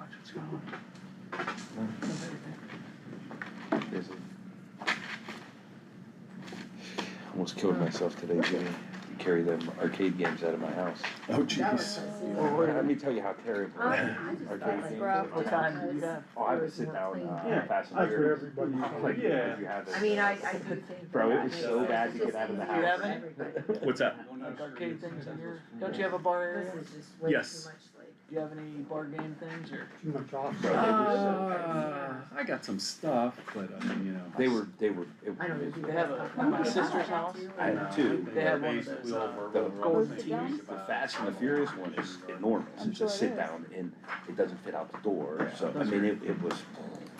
much. What's going on? Busy. Almost killed myself today, Jimmy. Carry them arcade games out of my house. Oh, jeez. Well, let me tell you how terrible arcade games are. What time did you have? Oh, I would sit down, Yeah, fast and that's where furious. everybody. Like, Yeah. you have it. I mean, I do think. Bro, it that was makes so sense. bad to It's get out of the just house. easier You for haven't? everybody. What's that? Like arcade things in your, don't you have a bar area? This is just way Yes. too much like. Do you have any bar game things or? Too much off. Bro, I got some stuff, but you know. they were, I don't know. They have a, my sister's house. I had two. They have one of those, The golden Sit down? TVs. The Fast and the Furious one is enormous. I'm It's sure a it sit is. down and it doesn't fit out the door, so, I Those mean, are- it was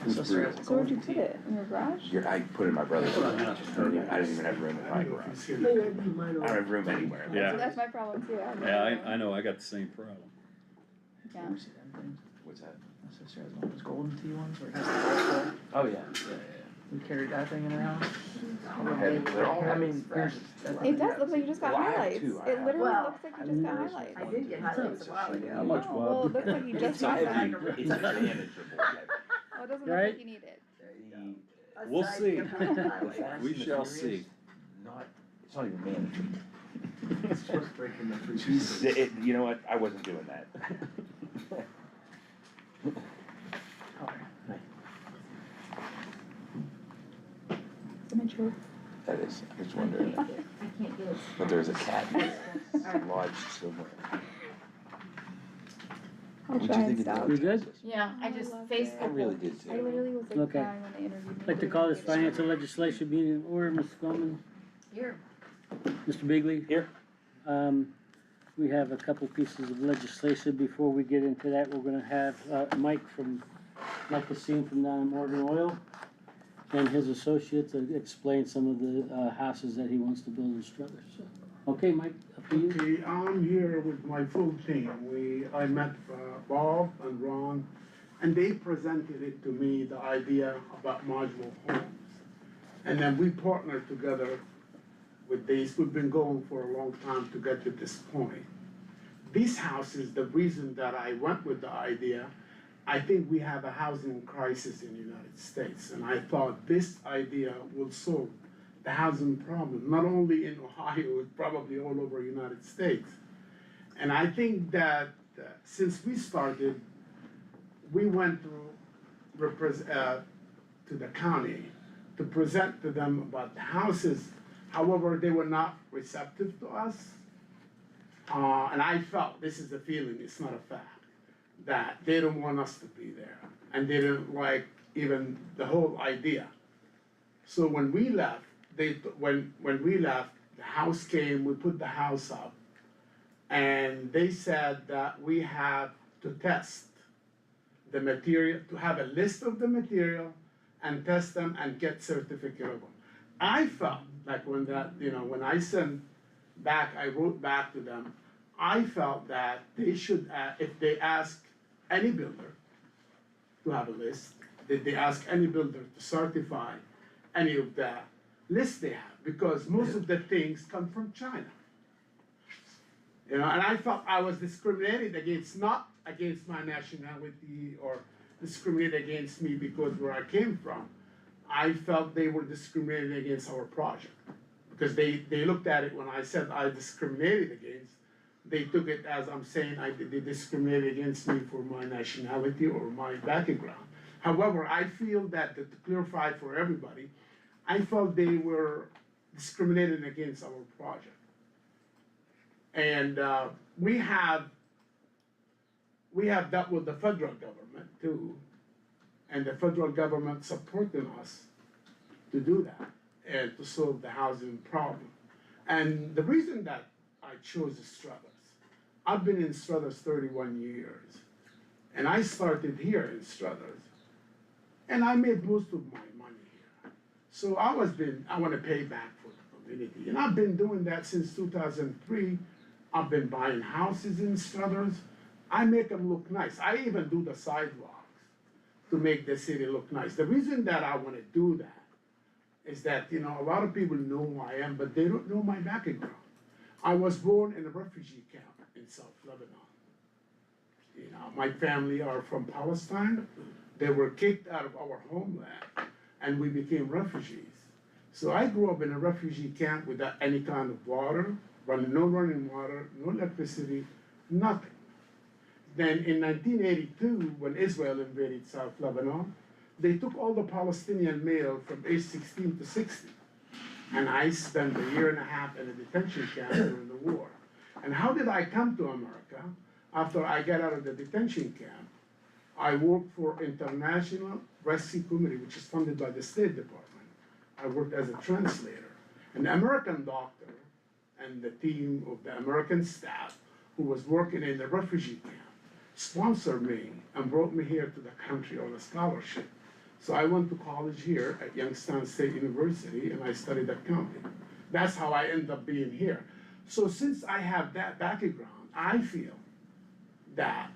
Sister brutal. has a So where'd you golden put it? In your garage? I put it in my brother's garage. I didn't even have room in my garage. I don't have room anywhere. Yeah. That's my problem too. I have no Yeah, idea. I know, I got the same problem. Yeah. You ever see them things? What's that? My sister has one of those golden T ones where it has the light bulb. Oh, yeah. We carried that thing in our house. They're all- I mean, here's. It does look like you just got Well, I have highlights. two. I It have- literally Well, looks like you just got highlights. I did get highlights a while ago. How much, No, well, it Bob? looks like you just It's got heavy, highlights. it's manageable. Oh, it doesn't look Right? like you need it. We'll Aside see. from the highlights. We shall see. Not, it's not even manageable. It's just breaking the free You know what, I wasn't doing that. Immature. That is, I was wondering, I can't get it. but there's a cat lodged somewhere. I'll What'd try you and think of stop. the You good? process? Yeah, I Oh, just loved I Facebook. really did I too. literally was like Okay. crying when they interviewed me. I'd like to call this financial legislation meeting in order, Ms. Spelman, Here, Mr. Bigley. Here. We have a couple pieces of legislation. Before we get into that, we're gonna have, Mike Cassine from down in Morgan Oil and his associates explain some of the, houses that he wants to build in Struthers. So, okay, Mike, up to you. Okay, I'm here with my full team. I met Bob and Ron, and they presented it to me, the idea about modular homes. And then we partnered together with these. We've been going for a long time to get to this point. These houses, the reason that I went with the idea, I think we have a housing crisis in the United States, and I thought this idea will solve the housing problem, not only in Ohio, but probably all over the United States. And I think that since we started, we went to the county to present to them about the houses. However, they were not receptive to us. And I felt, this is a feeling, it's not a fact, that they don't want us to be there. And they didn't like even the whole idea. So when we left, when we left, the house came, we put the house up. And they said that we have to test the material, to have a list of the material and test them and get certificate of them. I felt like when I sent back, I wrote back to them, I felt that they should, if they ask any builder to have a list, that they ask any builder to certify any of the lists they have, because most of the things come from China. And I felt I was discriminated against, not against my nationality or discriminated against me because where I came from. I felt they were discriminated against our project. Because they looked at it when I said I discriminated against, they took it as I'm saying they discriminated against me for my nationality or my background. However, I feel that to clarify for everybody, I felt they were discriminated against our project. And we have dealt with the federal government too, and the federal government supporting us to do that and to solve the housing problem. And the reason that I chose Struthers, I've been in Struthers 31 years, and I started here in Struthers, and I made most of my money here. So I want to pay back for the community, and I've been doing that since 2003. I've been buying houses in Struthers. I make them look nice. I even do the sidewalks to make the city look nice. The reason that I want to do that is that, a lot of people know who I am, but they don't know my background. I was born in a refugee camp in South Lebanon. You know, my family are from Palestine. They were kicked out of our homeland and we became refugees. So I grew up in a refugee camp without any kind of water, no running water, no electricity, nothing. Then in 1982, when Israel invaded South Lebanon, they took all the Palestinian male from age 16 to 60. And I spent a year and a half in a detention camp during the war. And how did I come to America? After I got out of the detention camp, I worked for International Rescue Committee, which is funded by the State Department. I worked as a translator. An American doctor and the team of the American staff who was working in the refugee camp sponsored me and brought me here to the country on a scholarship. So I went to college here at Youngstown State University and I studied accounting. That's how I ended up being here. So since I have that background, I feel that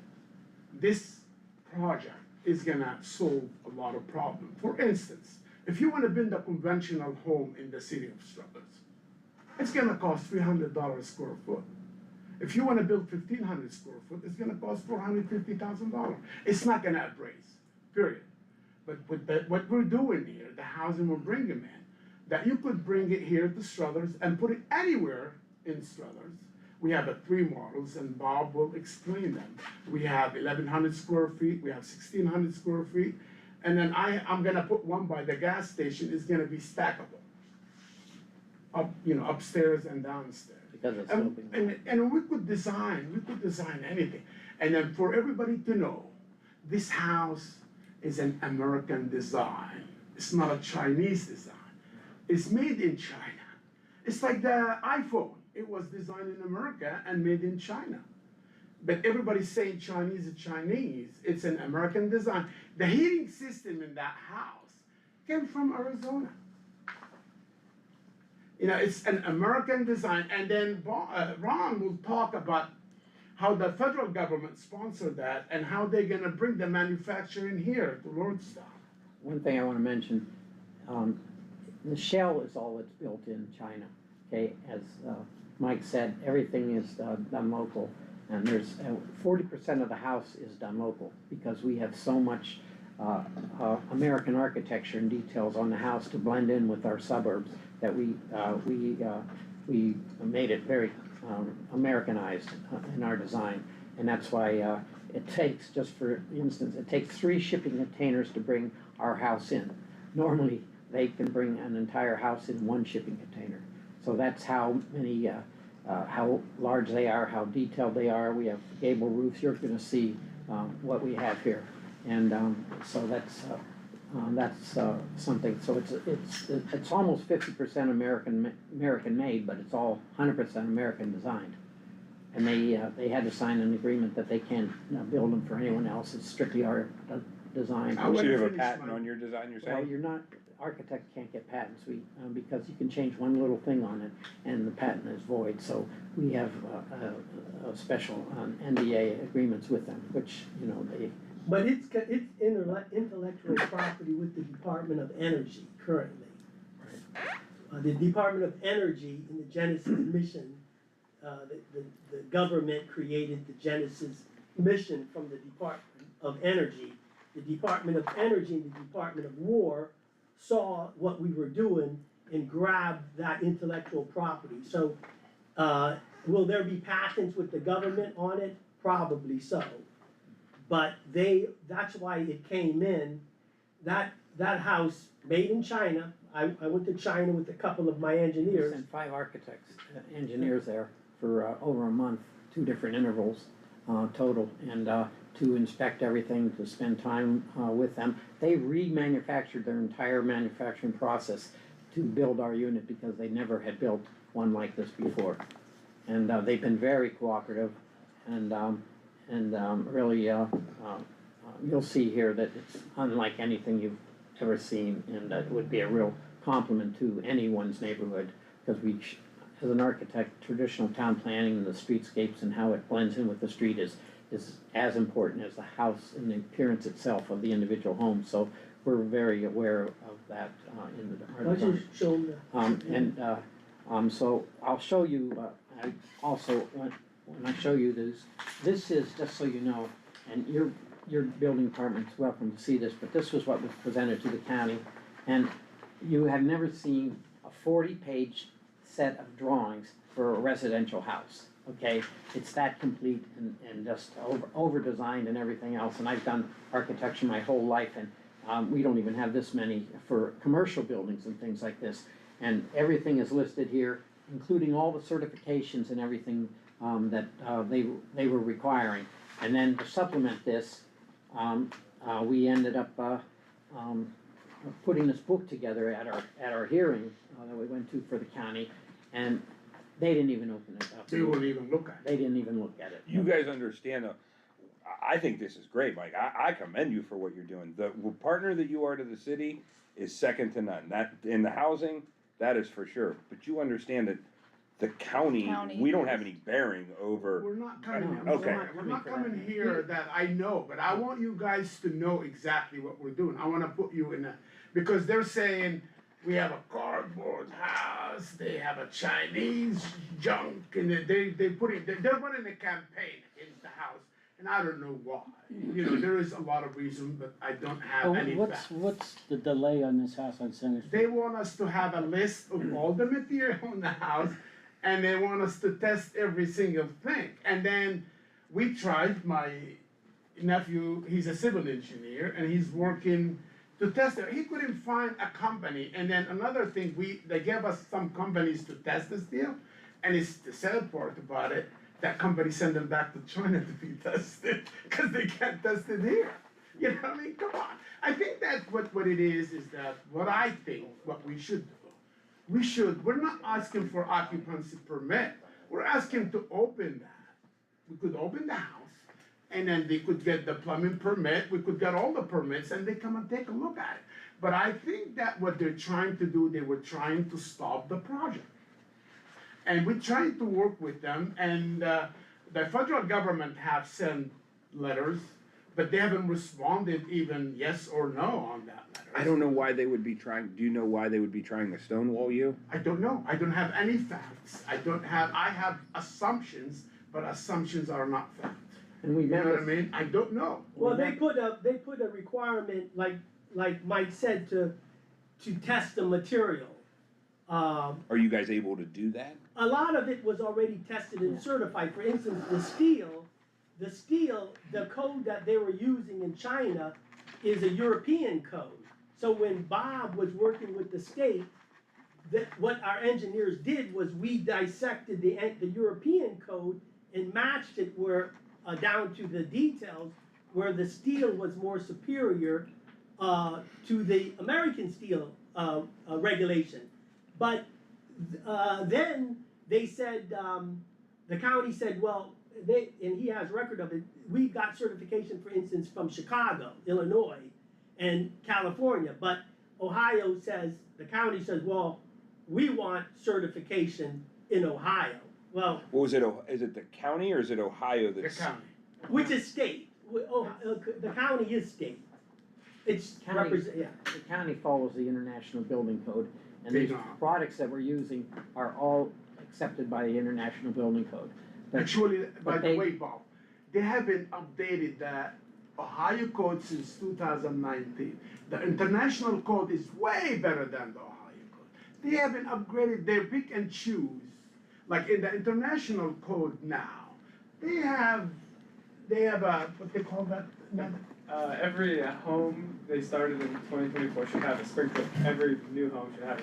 this project is gonna solve a lot of problems. For instance, if you wanna build a conventional home in the city of Struthers, it's gonna cost $300 square foot. If you wanna build 1,500 square foot, it's gonna cost $450,000. It's not gonna appraise, period. But with what we're doing here, the housing we're bringing in, that you could bring it here to Struthers and put it anywhere in Struthers. We have 3 models and Bob will explain them. We have 1,100 square feet, we have 1,600 square feet, and then I'm gonna put one by the gas station, it's gonna be stackable. Upstairs and downstairs. Because it's And, sloping. and we could design anything. And then for everybody to know, this house is an American design. It's not a Chinese design. It's made in China. It's like the iPhone. It was designed in America and made in China. But everybody's saying Chinese is Chinese. It's an American design. The heating system in that house came from Arizona. It's an American design. And then Ron will talk about how the federal government sponsored that and how they're gonna bring the manufacturing here to Lordstown. One thing I wanna mention, the shell is all that's built in China, okay? As Mike said, everything is done local. And there's 40% of the house is done local because we have so much American architecture and details on the house to blend in with our suburbs that we made it very Americanized in our design. And that's why it takes, just for instance, it takes 3 shipping containers to bring our house in. Normally, they can bring an entire house in 1 shipping container. So that's how many, how large they are, how detailed they are. We have gable roofs. You're gonna see what we have here. And so that's something. So it's almost 50% American made, but it's all 100% American designed. And they had to sign an agreement that they can't build them for anyone else. It's strictly our design. I So wanna you have a finish patent my- on your design, you're Well, saying? you're not, architects can't get patents, because you can change one little thing on it and the patent is void. So we have a special NDA agreements with them, which, they, But it's intellectual property with the Department of Energy currently. The Department of Energy in the Genesis mission, the government created the Genesis mission from the Department of Energy. The Department of Energy and the Department of War saw what we were doing and grabbed that intellectual property. So, will there be patents with the government on it? Probably so. But that's why it came in, that house, made in China, I went to China with a couple of my we engineers. sent 5 architects, engineers there for over a month, 2 different intervals total, and to inspect everything, to spend time with them. They remanufactured their entire manufacturing process to build our unit because they never had built one like this before. And they've been very cooperative, and really, you'll see here that it's unlike anything you've ever seen, and it would be a real compliment to anyone's neighborhood, because as an architect, traditional town planning and the streetscapes and how it blends in with the street is as important as the house and the appearance itself of the individual home. So we're very aware of that in our Why don't you design. show them So I'll show you, I also, when I show you this is, just so you know, and your building department's welcome to see this, but this was what was presented to the county. And you have never seen a 40-page set of drawings for a residential house, okay? It's that complete and just over-designed and everything else, and I've done architecture my whole life, and we don't even have this many for commercial buildings and things like this. And everything is listed here, including all the certifications and everything that they were requiring. And then to supplement this, we ended up putting this book together at our hearing that we went to for the county, and they didn't even open it up. They wouldn't even look at it. They didn't even look at it. You guys understand, I think this is great, Mike, I commend you for what you're doing. The partner that you are to the city is second to none, that, in the housing, that is for sure, but you understand that the county, we don't have any bearing over. We're not coming, I'm Okay. sorry, we're not coming here that I know, but I want you guys to know exactly what we're doing. I wanna put you in a, because they're saying, we have a cardboard house, they have a Chinese junk, and they're running a campaign against the house, and I don't know why. You know, there is a lot of reason, but I don't have any facts. What's the delay on this house on Center Street? They want us to have a list of all the material in the house, and they want us to test every single thing. And then we tried, my nephew, he's a civil engineer, and he's working to test it. He couldn't find a company. And then another thing, they gave us some companies to test this deal, and it's the sad part about it, that company sent them back to China to be tested, because they can't test it here. You know what I mean? Come on. I think that what it is that what I think, what we should do, we're not asking for occupancy permit. We're asking to open that. We could open the house, and then they could get the plumbing permit, we could get all the permits, and they come and take a look at it. But I think that what they're trying to do, they were trying to stop the project. And we're trying to work with them, and the federal government have sent letters, but they haven't responded even yes or no on that letter. I don't know why they would be trying, do you know why they would be trying to stonewall you? I don't know, I don't have any facts, I have assumptions, but assumptions are not facts. And we You met know what I with, mean? I don't know. Well, they put a requirement, like Mike said, to test the material. Are you guys able to do that? A lot of it was already tested and certified. For instance, the steel, the code that they were using in China is a European code. So when Bob was working with the state, what our engineers did was we dissected the European code and matched it down to the details where the steel was more superior to the American steel regulation. But then they said, the county said, well, and he has record of it, we got certification, for instance, from Chicago, Illinois, and California, but Ohio says, the county says, well, we want certification in Ohio. Well, What was it, is it the county or is it Ohio The that's? county. which is state? The county is state. It's County- yeah. the county follows the International Building Code, and They these don't. products that we're using are all accepted by the International Building Code. But Actually, by but the they- way, Bob, they haven't updated that Ohio code since 2019. The international code is way better than the Ohio code. They haven't upgraded, they pick and choose. Like in the international code now, they have a, what they call that? Every home they started in 2024 should have a sprinkler. Every new home should have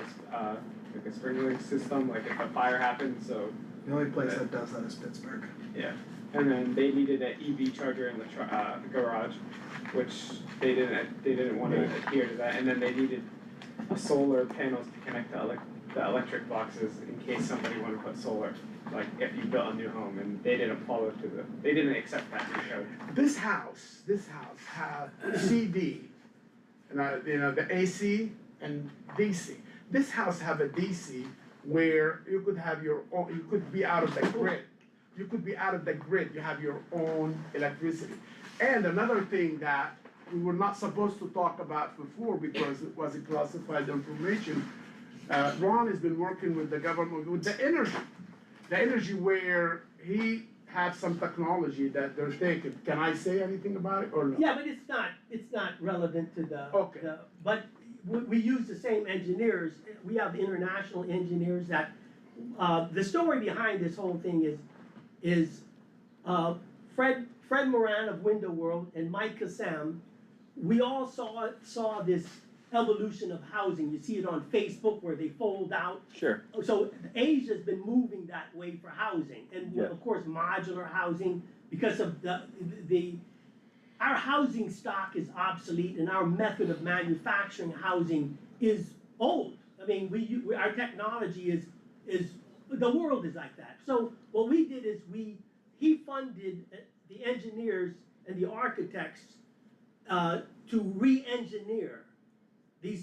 like a sprinkler system, like if a fire happens. So The only place that does that is Pittsburgh. yeah, and then they needed an EV charger in the garage, which they didn't want to adhere to that, and then they needed solar panels to connect to the electric boxes in case somebody wanted to put solar, like if you built a new home, and they didn't they didn't accept that new code. This house had CD, the AC and DC. This house have a DC where you could have your own, you could be out of the grid. You could be out of the grid, you have your own electricity. And another thing that we were not supposed to talk about before because it was classified information, Ron has been working with the government, with the energy where he have some technology that they're taking. Can I say anything about it or no? Yeah, but it's not relevant to Okay. but we use the same engineers, we have international engineers that, the story behind this whole thing is, Fred Moran of Window World and Mike Kassam, we all saw this evolution of housing, you see it on Facebook where they fold out. Sure. So Asia's been moving that way for housing, and Yeah. of course modular housing, because of our housing stock is obsolete and our method of manufacturing housing is old. I mean, our technology is, the world is like that. So what we did is he funded the engineers and the architects, to re-engineer the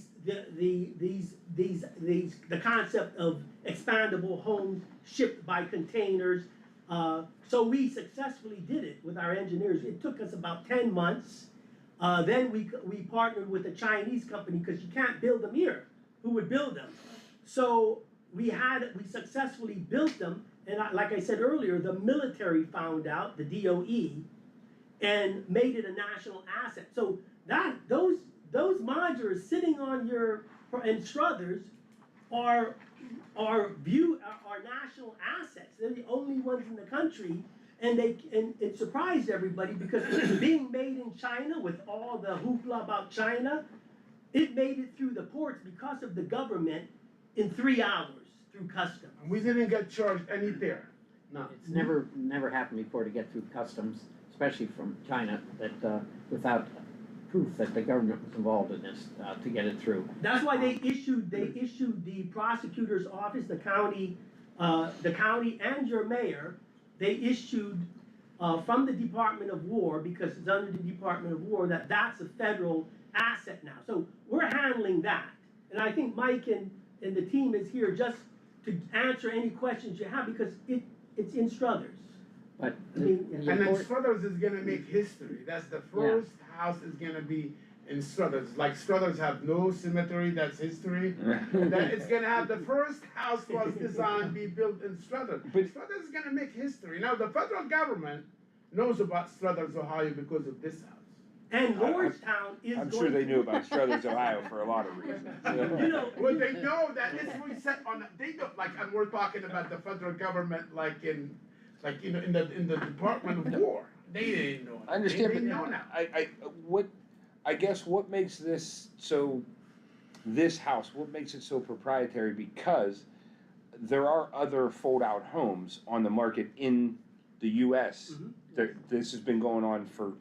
concept of expandable homes shipped by containers. So we successfully did it with our engineers. It took us about 10 months. Then we partnered with a Chinese company, because you can't build them here. Who would build them? So we successfully built them, and like I said earlier, the military found out, the DOE, and made it a national asset. So those modulars sitting on in Struthers are national assets. They're the only ones in the country, and it surprised everybody, because being made in China with all the hoopla about China, it made it through the ports because of the government in 3 hours through customs. And we didn't get charged any there, no. It's never happened before to get through customs, especially from China, that, without proof that the government was involved in this, to get it through. That's why they issued the prosecutor's office, the county and your mayor, they issued, from the Department of War, because it's under the Department of War, that's a federal asset now. So we're handling that. And I think Mike and the team is here just to answer any questions you have, because it's in Struthers. But I mean, the And then important- Struthers is gonna make history, that's the first house is gonna be in Struthers, like Struthers have no cemetery, that's history. That it's gonna have, the first house was designed, be built in Struthers. But- Struthers is gonna make history, now the federal government knows about Struthers, Ohio because of this house. And Lordstown is I'm going sure they to- you knew about Struthers, Ohio for a lot of reasons. You know, Well, they know that this we set on, they know, like, and we're talking about the federal government, like in the Department of War, they didn't know. I understand, They but know now. I guess what makes this house, what makes it so proprietary, because there are other fold-out homes on the market in the US. Mhm. This has been going on for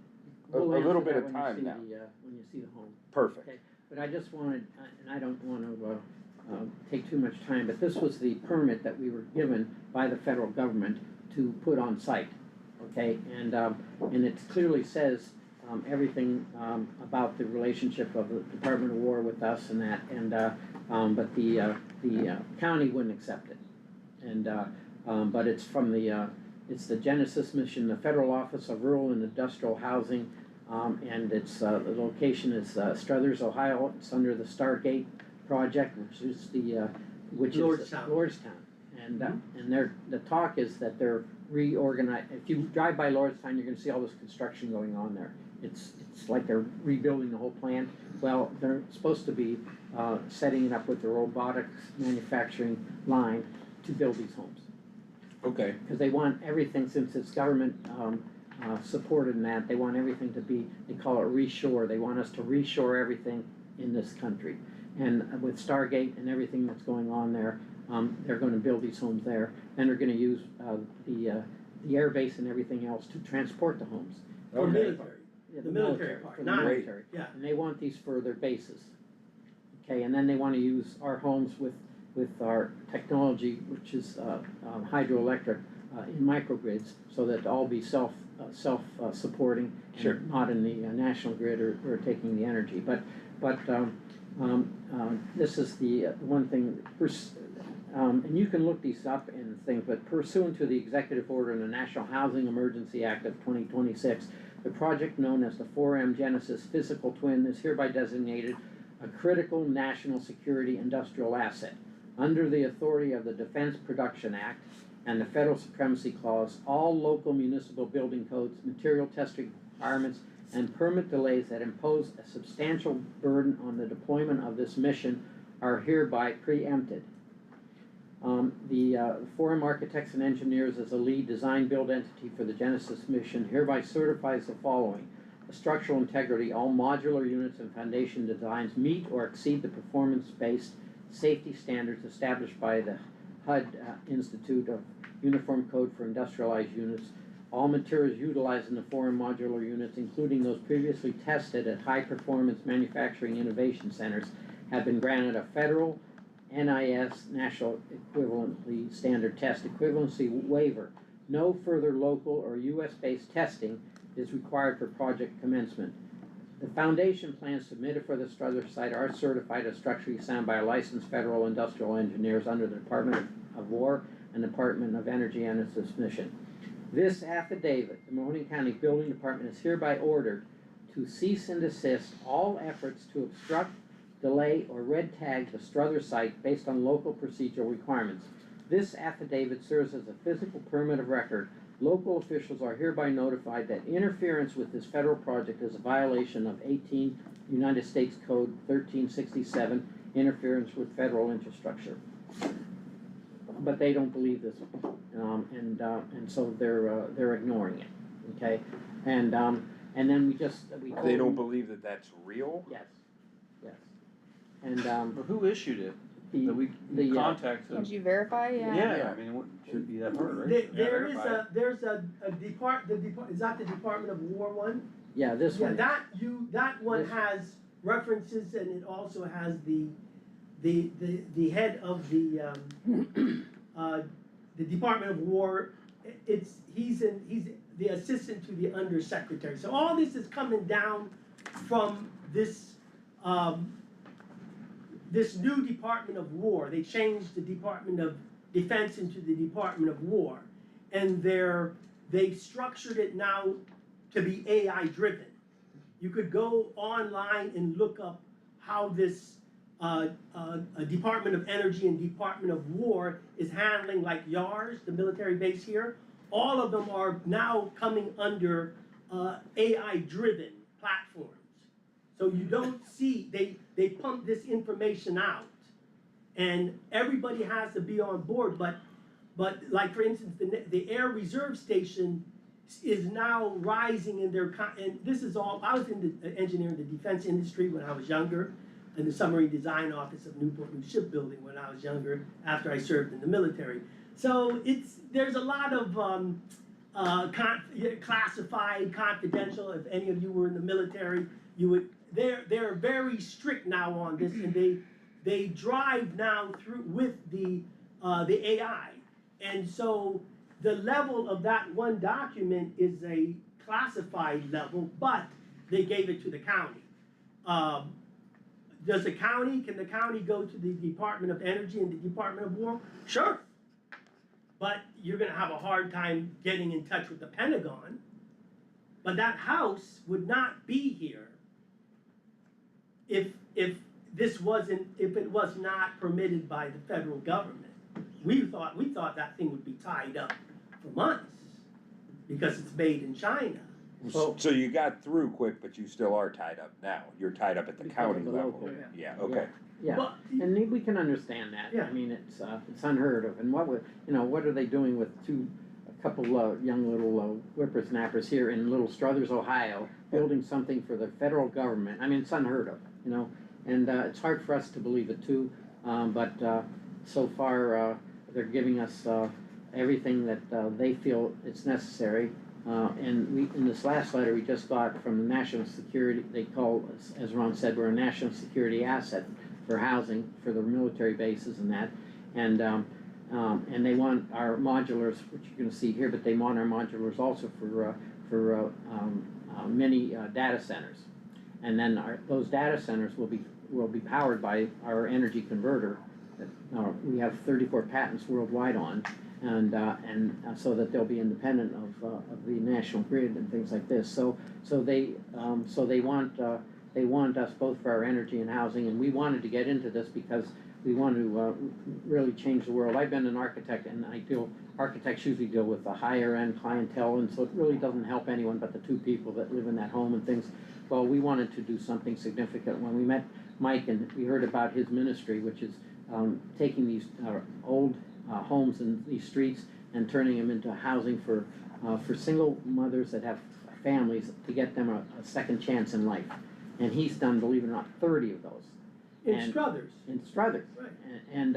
a we'll answer little bit that of when you time see now. when you see the home. Perfect. Okay, but I just wanted, and I don't wanna, take too much time, but this was the permit that we were given by the federal government to put on site, okay? And it clearly says, everything, about the relationship of the Department of War with us and that, and, but the county wouldn't accept it. And, but it's from it's the Genesis Mission, the Federal Office of Rural and Industrial Housing, and it's, the location is, Struthers, Ohio. It's under the Stargate project, which is Lordstown. Lordstown. And the talk is that they're if you drive by Lordstown, you're gonna see all this construction going on there. It's like they're rebuilding the whole plant. Well, they're supposed to be, setting it up with the robotics manufacturing line to build these homes. Okay. Because they want everything, since it's government, supported in that, they want everything to be, they call it reshore. They want us to reshore everything in this country. And with Stargate and everything that's going on there, they're gonna build these homes there. And they're gonna use, the air base and everything else to transport the homes. For Okay. military, Yeah, the military part, for the not- military. yeah. And they want these for their bases. Okay, and then they wanna use our homes with our technology, which is, hydroelectric, in microgrids, so that all be self-supporting. Sure. And not in the national grid or taking the energy, but, this is the one thing, and you can look these up and things, but pursuant to the executive order in the National Housing Emergency Act of 2026, the project known as the 4M Genesis Physical Twin is hereby designated a critical national security industrial asset under the authority of the Defense Production Act and the federal supremacy clause, all local municipal building codes, material testing requirements, and permit delays that impose a substantial burden on the deployment of this mission are hereby preempted. The Forum Architects and Engineers as a lead design-build entity for the Genesis mission hereby certifies the following. The structural integrity, all modular units and foundation designs meet or exceed the performance-based safety standards established by the HUD Institute of Uniform Code for Industrialized Units. All materials utilized in the foreign modular units, including those previously tested at high-performance manufacturing innovation centers, have been granted a federal NIS National Equivalency Standard Test Equivalency Waiver. No further local or US-based testing is required for project commencement. The foundation plans submitted for the Struthers site are certified as structurally sound by licensed federal industrial engineers under the Department of War and Department of Energy and its mission. This affidavit, the Mahoning County Building Department is hereby ordered to cease and desist all efforts to obstruct, delay, or red tag the Struthers site based on local procedural requirements. This affidavit serves as a physical permit of record. Local officials are hereby notified that interference with this federal project is a violation of 18 United States Code 1367, interference with federal infrastructure. But they don't believe this, and so they're ignoring it. Okay, and then we told They don't them- believe that that's real? Yes, yes, and But who issued it? the That we contacted? Can't you verify? Yeah. Yeah, I mean, it shouldn't be that hard, right? There is verify it. there's a is that the Department of War one? yeah, this Yeah, one. that one This- has references, and it also has the head of the Department of War. He's the assistant to the undersecretary. So all this is coming down from this this new Department of War. They changed the Department of Defense into the Department of War, and they've structured it now to be AI driven. You could go online and look up how this Department of Energy and Department of War is handling, like YARS, the military base here. All of them are now coming under AI-driven platforms. So you don't see, they pump this information out, and everybody has to be on board, but like for instance, the Air Reserve Station is now rising in their, and this is all, I was in the engineering, the defense industry when I was younger, in the submarine design office of Newport News Shipbuilding when I was younger, after I served in the military. So there's a lot of classified, confidential. If any of you were in the military, they're very strict now on this, and they drive now through with the AI, and so the level of that one document is a classified level, but they gave it to the county. Can the county go to the Department of Energy and the Department of War? Sure. But you're gonna have a hard time getting in touch with the Pentagon. But that house would not be here if it was not permitted by the federal government. We thought that thing would be tied up for months because it's made in China. So you got through quick, but you still are tied up now. You're tied up at the Because county of the level. local. Yeah, okay. Yeah, But- and we can understand that. Yeah. I mean, it's unheard of. And what are they doing with a couple young little whippersnappers here in little Struthers, Ohio, building something for the federal government? I mean, it's unheard of, and it's hard for us to believe it too. But so far, they're giving us everything that they feel it's necessary. And in this last letter we just got from the National Security, they call us, as Ron said, we're a national security asset for housing for the military bases and that, and they want our modulars, which you're going to see here, but they want our modulars also for many data centers, and then those data centers will be powered by our energy converter that we have 34 patents worldwide on. And so that they'll be independent of the national grid and things like this. So they want us both for our energy and housing, and we wanted to get into this because we want to, really change the world. I've been an architect and architects usually deal with the higher end clientele, and so it really doesn't help anyone but the two people that live in that home and things. Well, we wanted to do something significant. When we met Mike and we heard about his ministry, which is, taking these, old, homes in these streets and turning them into housing for single mothers that have families to get them a second chance in life. And he's done, believe it or not, 30 of those. In And- Struthers, In Struthers. Right. And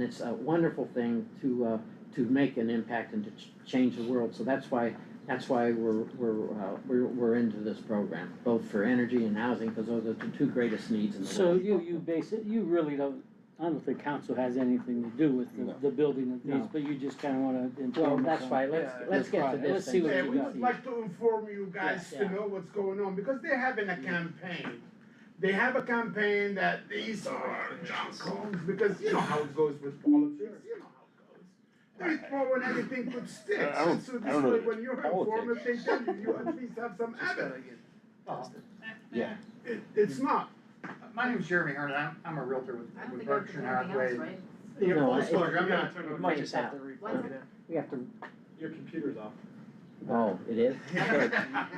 it's a wonderful thing to make an impact and to change the world. So that's why we're into this program, both for energy and housing, because those are the two greatest needs in the So world. you really don't, I don't think council has anything to do with No. the building of these, No. but you just kinda wanna Well, inform us that's on- why, let's get to this. Let's see thing. what Yeah, you we got. would like to inform you guys Yeah, to yeah. know what's going on, because they're having a campaign. They have a campaign that these are junk homes, because you know how it goes with politics, you know how it goes. They throw in anything with sticks, I don't- and so I this don't know way, that when it's you're politics. informed, if they tell you, you at least have some evidence. Yeah. It's not. My name's Jeremy Hernan, I'm a realtor with I don't think I Berkshire can do anything else, Hathaway. right? Yeah, No, full it- disclosure, I'm it not, might just have to What's it? We have to, Your computer's off. oh, it is?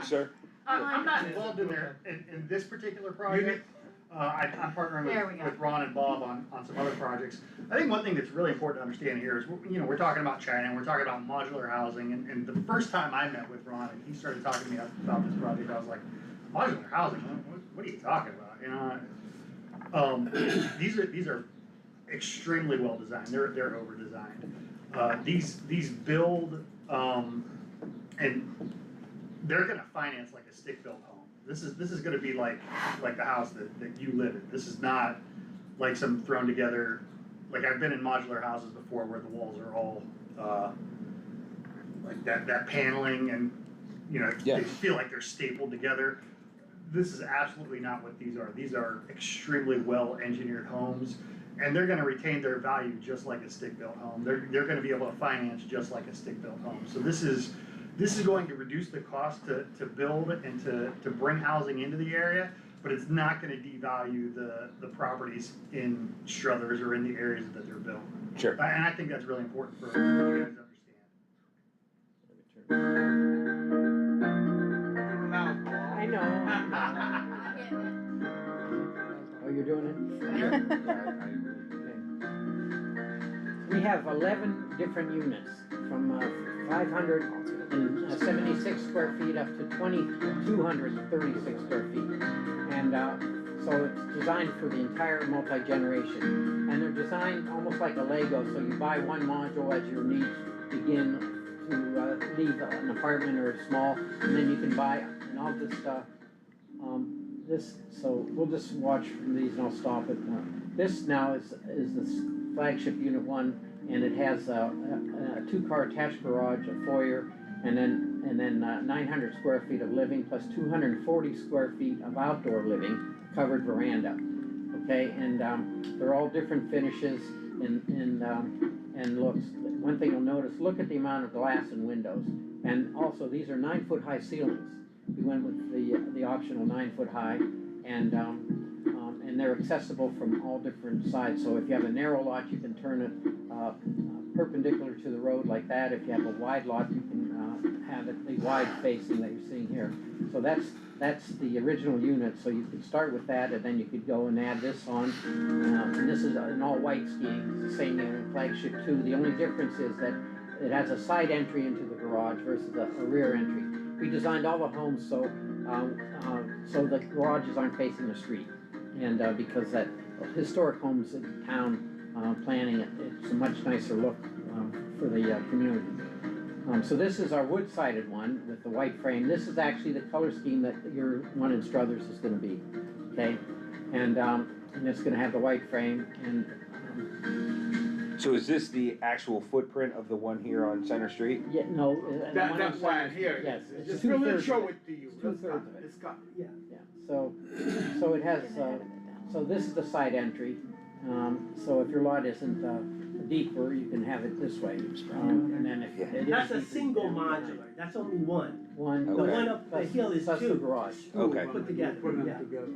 Sir? I'm not involved in there, in this particular project. I'm partnering There we go. with Ron and Bob on some other projects. I think one thing that's really important to understand here is, you know, we're talking about China, and we're talking about modular housing, and the first time I met with Ron and he started talking to me about this project, I was like, modular housing, what are you talking about, you know? These are extremely well designed, they're over designed. These build, and they're gonna finance like a stick-built home. This is gonna be like the house that you live in. This is not like some thrown together, like I've been in modular houses before where the walls are all, like that paneling and, you know, Yeah. they feel like they're stapled together. This is absolutely not what these are. These are extremely well-engineered homes, and they're gonna retain their value just like a stick-built home. They're gonna be able to finance just like a stick-built home. So this is going to reduce the cost to build and to bring housing into the area, but it's not gonna devalue the properties in Struthers or in the areas that they're built. Sure. And I think that's really important for you guys to understand. I know. Oh, you're doing it? We have 11 different units, from 576 square feet up to 2,236 square feet. And so it's designed for the entire multi-generation. And they're designed almost like a Lego, so you buy one module as your needs begin to leave an apartment or a small, and then you can buy, and I'll just, so we'll just watch from these and I'll stop it. This now is the flagship unit 1, and it has a 2-car attached garage, a foyer, and then 900 square feet of living plus 240 square feet of outdoor living, covered veranda. Okay, and they're all different finishes and looks. One thing you'll notice, look at the amount of glass and windows, and also these are 9-foot high ceilings. We went with the optional 9-foot high, and they're accessible from all different sides. So if you have a narrow lot, you can turn it perpendicular to the road like that. If you have a wide lot, you can have it the wide facing that you're seeing here. So that's the original unit. So you could start with that, and then you could go and add this on. And this is an all white scheme. It's the same unit, flagship 2. The only difference is that it has a side entry into the garage versus a rear entry. We designed all the homes so the garages aren't facing the street, and because that historic homes in town planning, it's a much nicer look for the community. So this is our wood-sided one with the white frame. This is actually the color scheme that your one in Struthers is going to be, okay? And it's going to have the white frame and. So is this the actual footprint of the one here on Center Street? Yeah, no. That plan here, Yes, it's it's just really 2/3 show of it to you. It's 2/3 of it. It's got. Yeah, so it has, so this is the side entry. So if your lot isn't deeper, you can have it this way. And then if it is That's a deeper, single you can have it modular, that's only one. One. The Okay. one up the Plus- hill is plus the two. garage. Okay. Put together, Put them yeah. together.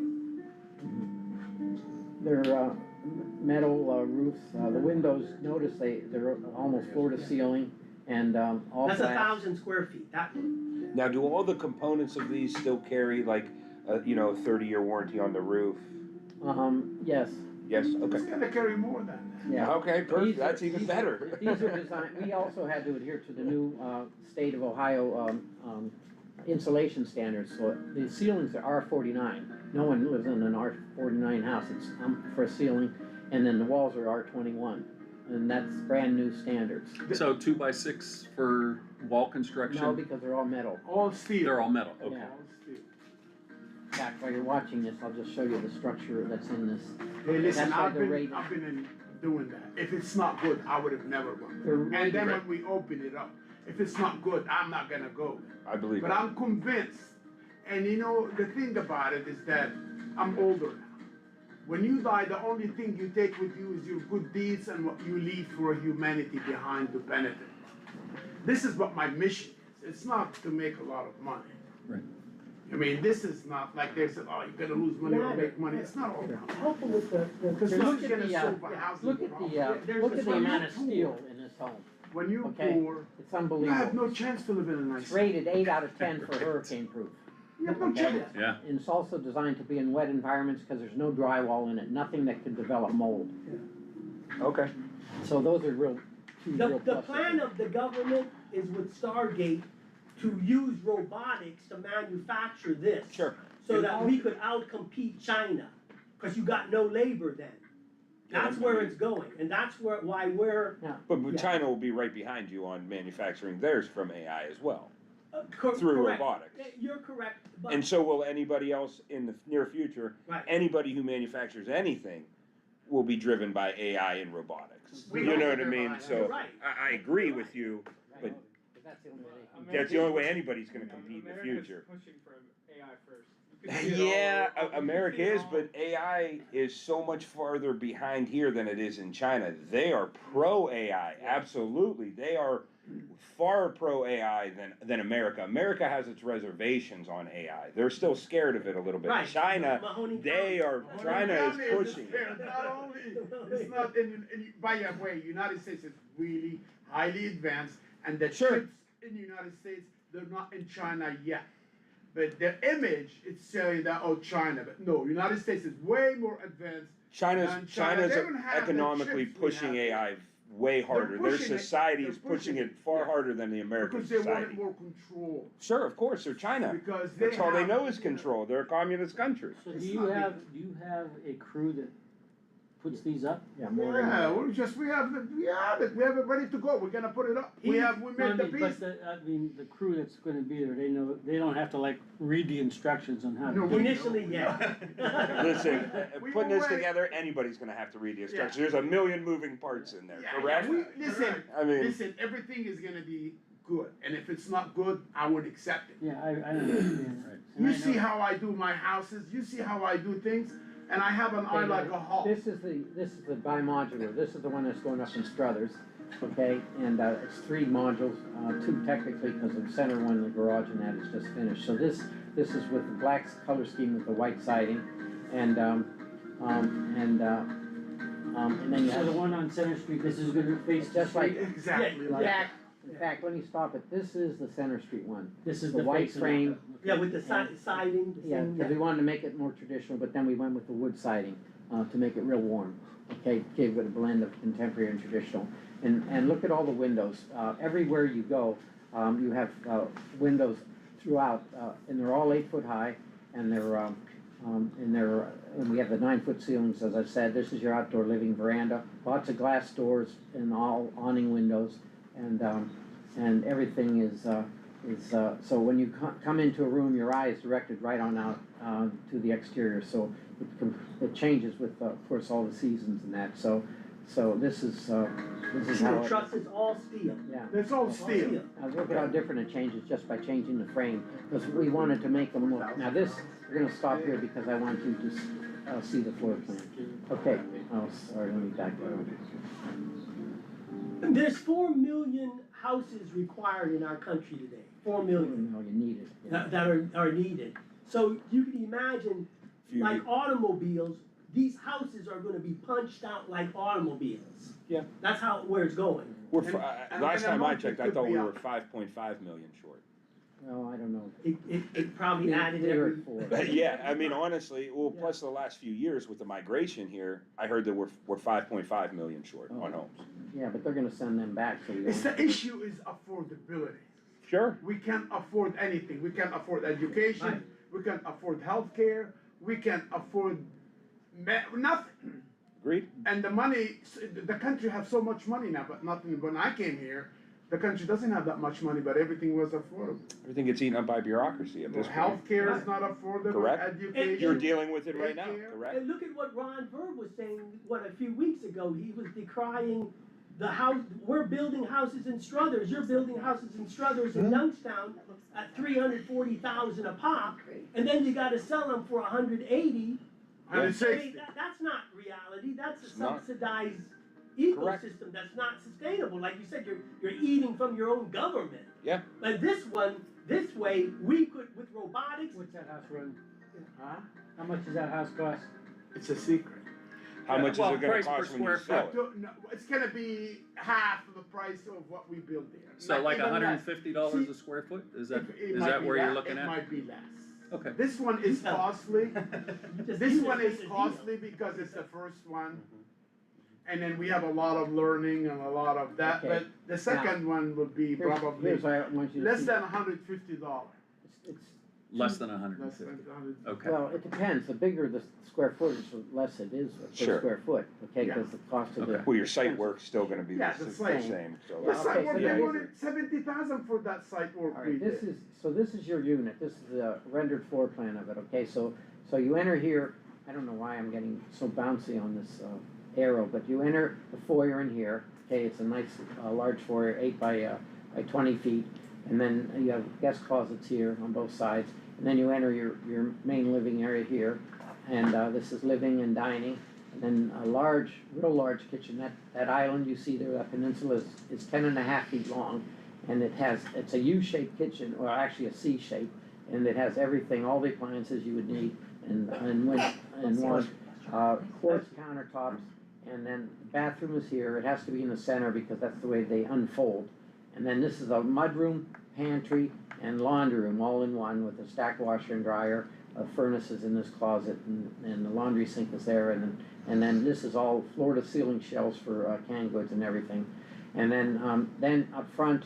They're, metal roofs, the windows, notice they're almost floor to ceiling, and, all That's glass. 1,000 square feet, that one. Now, do all the components of these still carry like, a 30-year warranty on the roof? Yes, Yes, okay. It's gonna carry more than that. yeah. Okay, These perfect, are- that's even these are- better. These are designed, we also had to adhere to the new, state of Ohio, insulation standards, so the ceilings are R49. No one lives in an R49 house, it's, for a ceiling, and then the walls are R21, and that's brand new standards. So 2x6 for wall construction? No, because they're all metal. All steel. They're all metal, okay. Yeah. All steel. In fact, while you're watching this, I'll just show you the structure that's in this. Hey, listen, That's why I've they're been rated. in doing that. If it's not good, I would have never gone. They're And rated. then when we open it up, if it's not good, I'm not gonna go. I believe But it. I'm convinced, and the thing about it is that I'm older now. When you die, the only thing you take with you is your good deeds and what you leave for humanity behind to benefit. This is what my mission is. It's not to make a lot of money. Right. I mean, this is not like they said, oh, you're gonna lose money or make money. It's not all about. Help them with the. Because Look nothing's at gonna the, solve a housing Look at problem. look at the amount of steel in this home. When you're Okay. poor, It's you have unbelievable. no chance to live in a nice. It's rated 8 out of 10 for hurricane proof. You have no Okay. chance. Yeah. And it's also designed to be in wet environments because there's no drywall in it, nothing that can develop mold. Okay. So those are real, two real The pluses. plan of the government is with Stargate to use robotics to manufacture this. Sure. So that we could outcompete China, cause you got no labor then. That's where it's going, and that's why we're. But Yeah. China will be right behind you on manufacturing theirs from AI as well, Through through robotics. You're correct, but. And so will anybody else in the near future. Right. Anybody who manufactures anything will be driven by AI and robotics. We You don't know think what I they're mean? behind So Right. I agree with you, but That's the only way they can. that's the only way anybody's gonna compete in the America's future. pushing for AI first. You can see it Yeah, all- you can America see it is, all. but AI is so much farther behind here than it is in China. They are pro AI, absolutely. They are far pro AI than America. America has its reservations on AI. They're still scared of it a little bit. Right. China, Mahoney they County. are, China is pushing it. Not only, it's not, by the way, United States is really highly advanced, and the Sure. chips in the United States, they're not in China yet. But the image, it's saying that, oh, China, but no, United States is way more advanced. China's And China, they don't have the economically chips we pushing have. AI way harder. Their pushing it- society they're is pushing pushing it far yeah. harder than the American Because they wanted society. more control. Sure, of course, they're China. Because That's all they have, know is control. They're a communist country. So It's do you not have a crew that puts these up? Yeah, more. Yeah, we have it ready to go. We're gonna put it up. We No, I made the mean, piece. but the crew that's gonna be there, they don't have to like read the instructions on how to No, do it. Initially, yeah. Listen, We putting will this wait. together, anybody's gonna have to read the instructions. Yeah. There's a million moving parts in there, Yeah, correct? listen, I mean, listen, everything is gonna be good, and if it's not good, I would accept it. Yeah, I understand. And You I see know- how I do my houses, you see how I do things, and I have an eye like a hawk. This is the bi-modular, this is the one that's going up in Struthers, okay? And, it's 3 modules, 2 technically, because the center one in the garage and that is just finished. So this is with the black color scheme with the white siding, and then you So have the one on Center Street, this is gonna face the just like, street? Exactly in like that. fact, let me stop it, this is the Center Street one. This is the the white face of it. frame. Yeah, with the siding, the Yeah, same, because we wanted to make it more traditional, but then we went with the wood siding, to make it real warm. Okay, gave it a blend of contemporary and traditional. And look at all the windows, everywhere you go, you have, windows throughout, and they're all 8 foot high, and and we have the 9-foot ceilings, as I said. This is your outdoor living veranda, lots of glass doors and all awning windows, and everything is, so when you come into a room, your eye is directed right on out, to the exterior, so it changes with, of course, all the seasons and that, so this is how the it, truss is all steel. yeah. That's all steel. Now look at how different it changes just by changing the frame, because we wanted to make them look, now this, we're gonna stop here because I want you to see the floor plan. Okay, oh, sorry, let me back that up. There's 4 million houses required in our country today, 4 million No, you need it. Yeah. that are needed. So you can imagine, Few- like automobiles, these houses are gonna be punched out like automobiles. Yeah. That's where it's going. We're, And- last and time I amount checked, I could thought be we were up. 5.5 million short. Well, I don't know. It probably added They were every. at 4. But yeah, I mean, honestly, well, plus the last few years with the migration here, I heard that we're 5.5 million short on homes. Yeah, but they're gonna send them back, so we It's don't. the issue is affordability. Sure. We can't afford anything. We can't afford education, we can't afford healthcare, we can't afford nothing. Agreed? And the money, the country have so much money now, but nothing, when I came here, the country doesn't have that much money, but everything was affordable. Everything gets eaten up by bureaucracy at this point. Healthcare is not affordable, Correct. education. You're dealing with it right now, daycare. correct? And look at what Ron Verb was saying, a few weeks ago, he was decrying the house, we're building houses in Struthers, you're building houses in Struthers in Youngstown at 340,000 a pop, and then you gotta sell them for 180. I mean, 160. that's not reality, that's a It's not. subsidized Correct. ecosystem that's not sustainable, like you said, you're eating from your own government. Yeah. And this way, we could, with robotics. What's that house run? Huh? How much does that house cost? It's a secret. How much is Well, it gonna price per cost when you square sell it? No, it's gonna be half of the price of what we build here. So Not like even less. $150 a square foot? Is that It is might that be where you're that, looking It at? might be less. Okay. This one is No. costly. Just This do one this is as a costly because it's the first one. And then we have a lot of learning and a lot of that, Okay. but the second one would be Here's probably what I want you to less see. than $150. It's, Less than Less 150. than 100. Okay. well, it depends, the bigger the square footage, the less it is per Sure. square foot, okay, Yeah. because the cost of the. Okay. Well, your site work's still gonna be Yeah, the the same, site. so. The site Okay, work, so they yeah. wanted 70,000 for that site work we Alright, this did. is, so this is your unit, this is the rendered floor plan of it, okay, so you enter here, I don't know why I'm getting so bouncy on this, arrow, but you enter the foyer in here, okay, it's a nice, large foyer, 8 by 20 feet, and then you have guest closets here on both sides, and then you enter your main living area here, and, this is living and dining, and then a real large kitchen, that island you see there, that peninsula is 10.5 feet long, and it's a U-shaped kitchen, or actually a C-shape, and it has everything, all the appliances you would need, and one, quartz countertops, and then the bathroom is here, it has to be in the center because that's the way they unfold. And then this is a mudroom, pantry, and laundry room all in one with a stacked washer and dryer, furnaces in this closet, and the laundry sink is there, and then this is all floor-to-ceiling shelves for canned goods and everything. And then up front,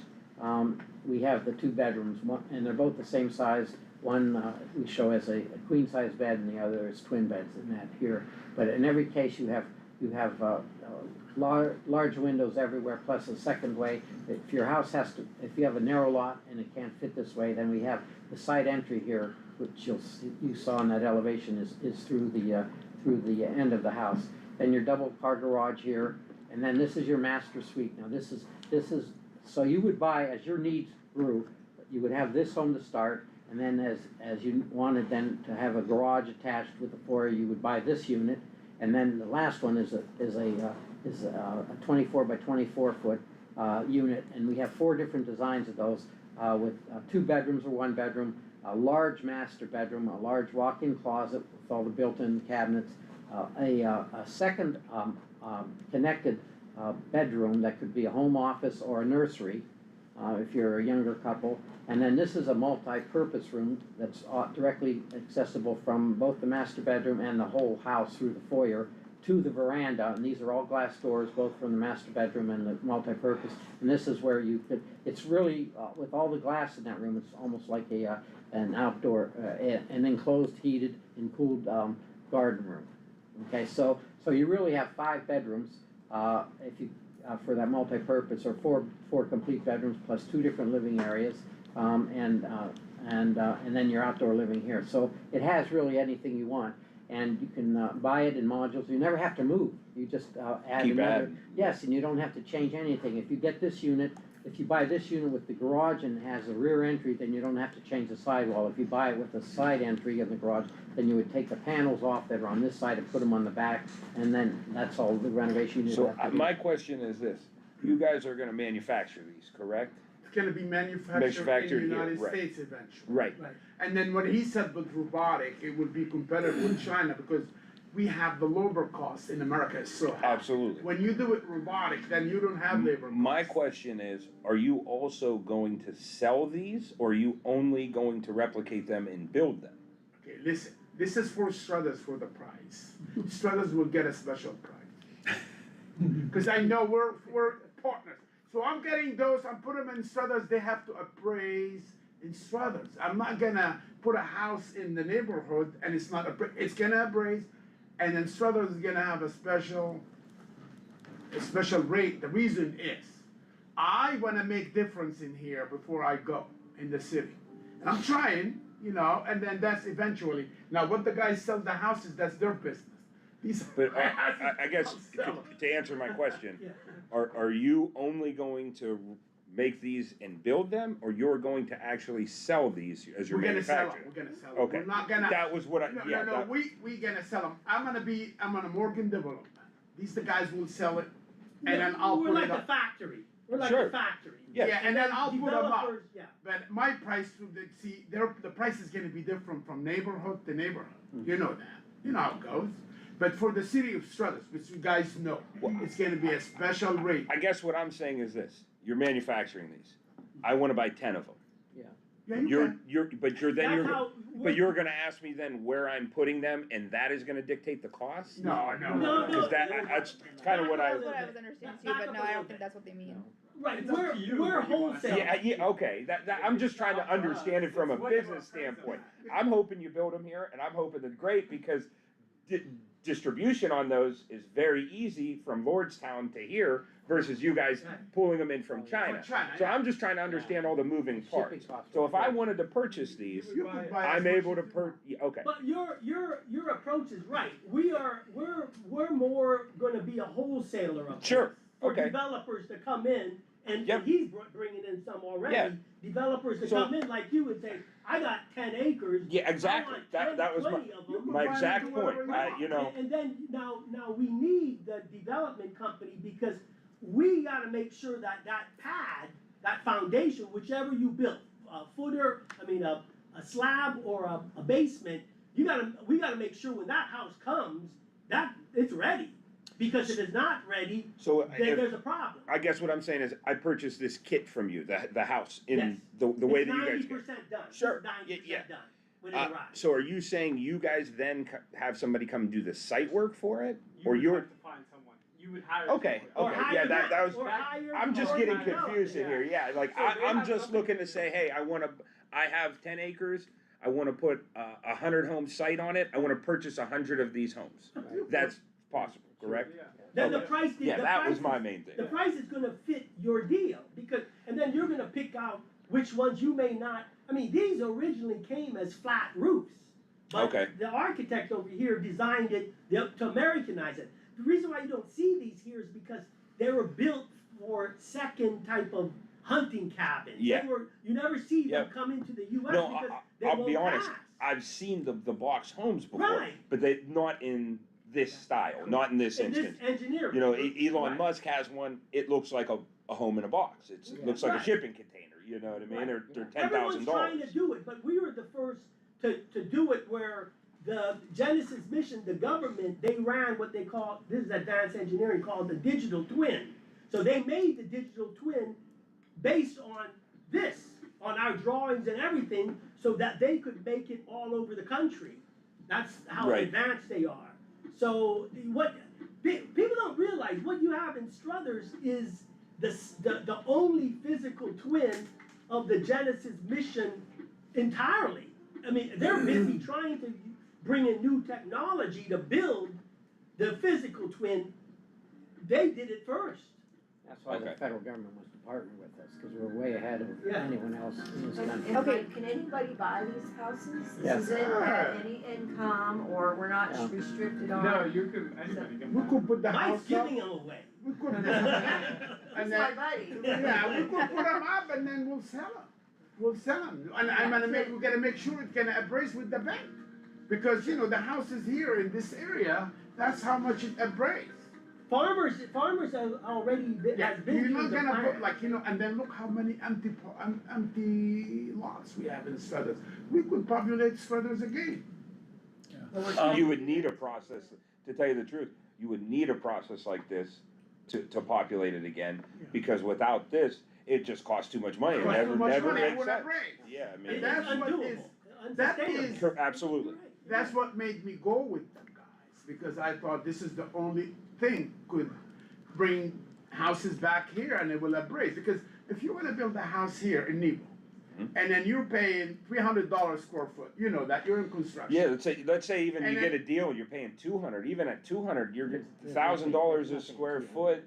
we have the 2 bedrooms, and they're both the same size. One we show as a queen-size bed, and the other is twin beds in that here. But in every case, you have large windows everywhere, plus a second way. If your house if you have a narrow lot and it can't fit this way, then we have the side entry here, which you saw in that elevation is through the end of the house. Then your double car garage here, and then this is your master suite. Now this is so you would buy as your needs grew, you would have this home to start, and then as you wanted then to have a garage attached with the foyer, you would buy this unit. And then the last one is a 24 by 24 foot unit, and we have 4 different designs of those with 2 bedrooms or 1 bedroom, a large master bedroom, a large walk-in closet with all the built-in cabinets, a second connected bedroom that could be a home office or a nursery if you're a younger couple. And then this is a multi-purpose room that's directly accessible from both the master bedroom and the whole house through the foyer to the veranda, and these are all glass doors, both from the master bedroom and the multi-purpose. And this is where it's really, with all the glass in that room, it's almost like an outdoor, an enclosed, heated, and cooled garden room. Okay, so you really have 5 bedrooms, if you, for that multi-purpose, or four complete bedrooms plus 2 different living areas. And then your outdoor living here. So it has really anything you want, and you can buy it in modules. You never have to move. You just add Keep another. adding. Yes, and you don't have to change anything. If you get this unit, if you buy this unit with the garage and has a rear entry, then you don't have to change the sidewall. If you buy it with a side entry in the garage, then you would take the panels off that are on this side and put them on the back, and then that's all the renovation you So have to do. my question is this, you guys are gonna manufacture these, correct? It's gonna be manufactured in Manufactured the here, United right. States eventually. Right. Right. And then what he said with robotic, it would be competitive with China, because we have the labor costs in America is so high. Absolutely. When you do it robotic, then you don't have labor costs. My question is, are you also going to sell these, or are you only going to replicate them and build them? Okay, listen, this is for Struthers for the price. Struthers will get a special price. Cause I know we're partners. So I'm getting those, I'm putting them in Struthers, they have to appraise in Struthers. I'm not gonna put a house in the neighborhood and it's not it's gonna appraise, and then Struthers is gonna have a special rate. The reason is, I wanna make difference in here before I go in the city. And I'm trying, you know, and then that's eventually, now what the guys sell the houses, that's their business. These But I guess, to answer my question, are you only going to make these and build them, or you're going to actually sell these as your manufacturer? We're gonna sell them, Okay, we're not gonna. that was what I, yeah. No, that- we gonna sell them, I'm gonna Morgan development, these the guys will sell it, and then I'll We're put like it the up. factory, we're like Sure. the factory. Yeah. Yeah, and then I'll put them up, Developers, yeah. but my price, the price is gonna be different from neighborhood to neighborhood, you know that, you know how it goes. But for the city of Struthers, which you guys know, it's gonna be a special rate. I guess what I'm saying is this, you're manufacturing these, I wanna buy 10 of them. Yeah, you You're, can. That's how. but you're gonna ask me then where I'm putting them, and that is gonna dictate the cost? No. No, Cause that's kinda what That's what I was understanding too, but no, I don't think that's what they mean. Right, It's up to you we're what you wanna wholesale. Yeah, okay, that, I'm just trying to understand it from a business standpoint. I'm hoping you build them here, and I'm hoping they're great, because distribution on those is very easy from Lordstown to here, versus you guys pulling them in from China. So I'm just trying to understand all the moving parts. So if I wanted to purchase these, You could buy as I'm much able as to you want. okay. But your approach is right. We're more gonna be a wholesaler of Sure, this. For okay. developers to come in, and Yep. he's bringing in some already. Yeah. Developers to So- come in like you would say, I got 10 acres. Yeah, exactly. I want That 10, was 20 of them. my exact point, you know. And then now we need the development company, because we gotta make sure that pad, that foundation, whichever you built, a footer, a slab or a basement, we gotta make sure when that house comes, that it's ready. Because if it's not ready, So then there's a problem. I guess what I'm saying is, I purchased this kit from you, the house, in Yes. the way that you guys It's get. 90% done. Sure. It's 90% Yeah. done when it arrives. So are you saying you guys then have somebody come do the site work for it? You Or would you're, have to find someone, you would hire. okay, someone. okay, Or yeah, hire that them, was, or hire I'm just or getting develop. confused in here, yeah, like, So they I'm have just nothing looking to to say, do. hey, I have 10 acres, I wanna put a 100-home site on it, I wanna purchase 100 of these homes. That's possible, correct? Yeah. Then the Okay. price, Yeah, the that price was my is- main thing. The price is gonna fit your deal, and then you're gonna pick out which ones you may not, these originally came as flat roofs. Okay. But the architect over here designed it to Americanize it. The reason why you don't see these here is because they were built for second type of hunting cabins. Yeah. You never see them Yep. come into the US No, because they I'll won't be honest, pass. I've seen the box homes before, Right. but they, not in this style, not in this In this instance. engineering. You know, Elon Right. Musk has one, it looks like a home in a box, it Yeah. looks like a Right. shipping container, you know what I mean, Right. they're Everyone's trying to $10,000. do it, but we were the first to do it where the Genesis mission, the government, they ran what they call, this is advanced engineering, called the digital twin. So they made the digital twin based on this, on our drawings and everything, so that they could make it all over the country. That's how Right. advanced they are. So people don't realize what you have in Struthers is the only physical twin of the Genesis mission entirely. They're busy trying to bring in new technology to build the physical twin. They did it first. That's why the Okay. federal government wants to partner with us, because we're way ahead of Yeah. anyone else in this country. And Okay. like, can anybody buy these houses? Yes. Is it at any income, or we're not Yeah. restricted on? No, you could, anybody can. We buy. could put the Mike's house up, giving them away. we could, and He's then, my buddy. yeah, we could put them up and then we'll sell them. We'll sell them, and we gotta make sure it's gonna appraise with the bank. Because, you know, the houses here in this area, that's how much it appraised. Farmers have already been, Yeah, has been you're through not the gonna plan. put like, you know, and then look how many empty lots we have in Struthers. We could populate Struthers again. You would need a process, to tell you the truth, you would need a process like this to populate it again, because without this, it just costs too much money, it Costs too never, much never money, it makes wouldn't sense. raise. Yeah, I And mean, that's it's what undoable, that unsustainable. is- absolutely. That's what made me go with them guys, because I thought this is the only thing could bring houses back here and it will embrace, because if you wanna build a house here in Nebo, and then you're paying $300 square foot, you know that, you're in construction. Yeah, let's say even And you then- get a deal, you're paying 200, even at 200, you're $1,000 a square foot.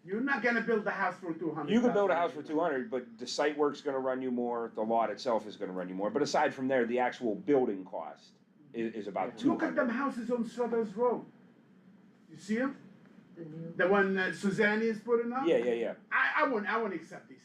You're not gonna build a house for 200. You can build a house for 200, but the site work's gonna run you more, the lot itself is gonna run you more, but aside from there, the actual building cost is about 200. Look at them houses on Struthers Road. You see them? The new. The one that Suzanne is putting up? Yeah. I wouldn't accept these houses.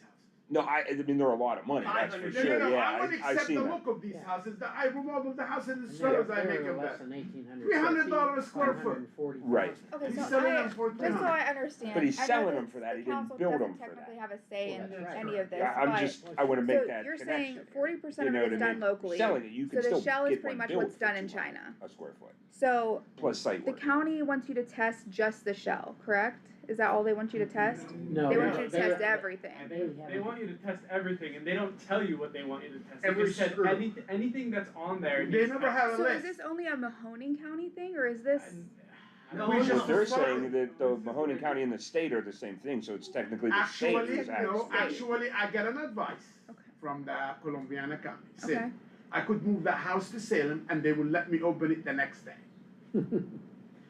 No, I mean, they're a lot of money, that's for 500. sure, No, yeah, I wouldn't I've accept seen the that. look of these houses, I remodeled the house in the And Struthers, I they're make them less that. than 1,800 $300 square foot. Right. Okay, He's so selling I, them for just so 300. I understand. But he's I know selling them this- for that, the he didn't council build doesn't them for technically that. have a say Well, in that's any right. of this, Yeah, I'm but- just, I wanna make So that you're connection. saying 40% You of know it what is I done mean? locally. Selling it, you can So still the shell is get pretty one much built what's for done in 200 China. a square foot, So plus site the work. county wants you to test just the shell, correct? Is that all they want you to test? No. They want you to they're- test everything. They want you to test everything, and they don't tell you what they want you to test. They Every just said screw. anything that's on there. They needs never tested. have a So is list. this only a Mahoning County thing, or is this? No, We no, just- What they're sorry. saying that the Mahoning County and the state are the same thing, so it's technically the state Actually, who's acting. no, actually, I get an advice Okay. from the Columbiana County. Okay. Saying I could move the house to Salem and they will let me open it the next day.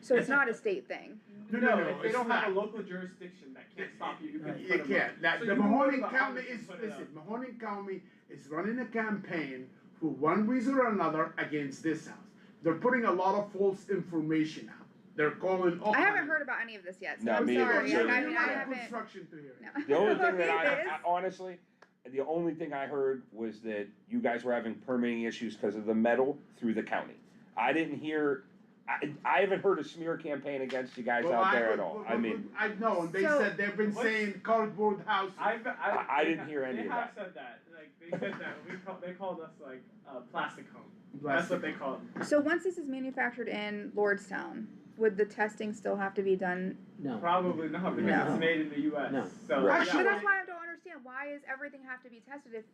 So it's not a state thing. No, if they it's don't have a not. local jurisdiction that can't stop you, you can Right. put You 'em can't, up. that, So the you can go to Mahoning the County office and is, put it listen, up. Mahoning County is running a campaign for one reason or another against this house. They're putting a lot of false information out. They're calling all. I haven't heard about any of this yet, so No, I'm me either. sorry. So- I mean, I You're not haven't. construction to hear it. No. The only thing that It is. I honestly, the only thing I heard was that you guys were having permitting issues because of the metal through the county. I didn't hear, I haven't heard a smear campaign against you guys Well, out there could- at all, well, I mean, I know, and they So- said they've been What's- saying cardboard houses. I they didn't ha- hear any of They have that. said that, like, they said that, they called us like, plastic home. That's what they call it. So once this is manufactured in Lordstown, would the testing still have to be done? No. Probably not, because No. it's made in the US, No. so. Right. yeah. Actually- But that's why I don't understand. Why is everything have to be tested if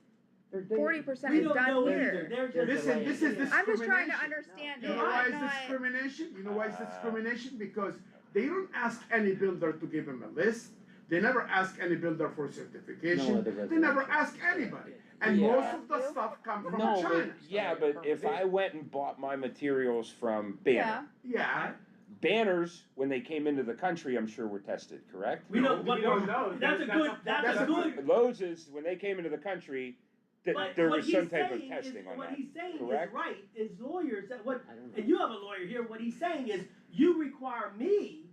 They're- 40% We is don't done know here? either, they're just. Listen, this is I'm just trying to discrimination. understand You it. know why I'm it's not. discrimination? You know why it's discrimination? Because they don't ask any builder to give them a list. They never ask any builder for No certification. other They never residential. ask anybody. And Yeah. most of the stuff come from no, China. but, yeah, but if I went and bought my materials from Banner, Yeah. Yeah, Banners, when they came into the country, I'm sure were tested, correct? We don't, We don't know. that's a good, that's a good, Lowe's is, when they came into the country, but there what was he's some type of saying testing is, on what that, he's saying is correct? right, is lawyers, that what, I don't know. and you have a lawyer here, what he's saying is, you require me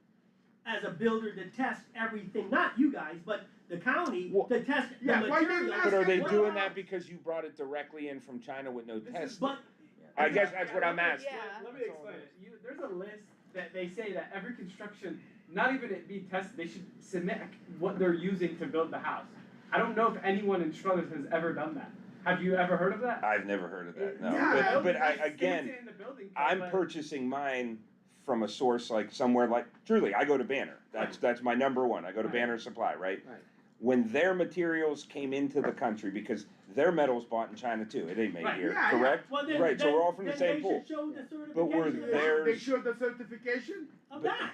as a builder to test everything, not you guys, but the county, Well, to test the yeah, why didn't materials. ask But are they What doing about- that because you brought it directly in from China with no This is- test? But, I guess that's what I'm asking. Yeah. Let me explain it. There's a list that they say that every construction, not even it be tested, they should submit what they're using to build the house. I don't know if anyone in Struthers has ever done that. Have you ever heard of that? I've never heard of that, no. Yeah, But I, It states again, it in the building code, I'm but- purchasing mine from a source like somewhere like, truly, I go to Banner. That's my number one. I go to Right. Banner Supply, right? Right. When their materials came into the country, because their metal's bought in China too, it ain't made Right. here, Yeah, yeah. correct? well, then, Right, so we're all from the then same they pool. should show the But we're certification of there- that- they showed the certification. of that,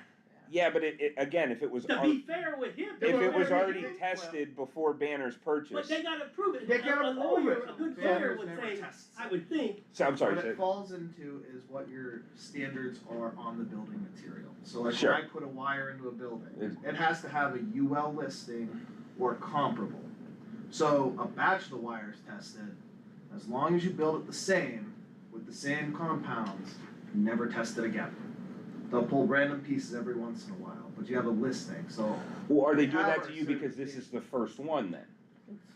Yeah, but it again, if it was, to be fair with him. They if were it was very- already tested before Banner's But purchase, they gotta prove it. They gotta A lawyer, prove it. a good Banners lawyer would never say, tests. I would think, so I'm sorry, What say- it falls into is what your standards are on the building material. So like Sure. when I put a wire into a building, It- it has to have a UL listing or comparable. So a batch of the wires tested, as long as you build it the same, with the same compounds, never test it again. They'll pull random pieces every once in a while, but you have a listing, so. well, are they We doing have that our to you because this is the first one then?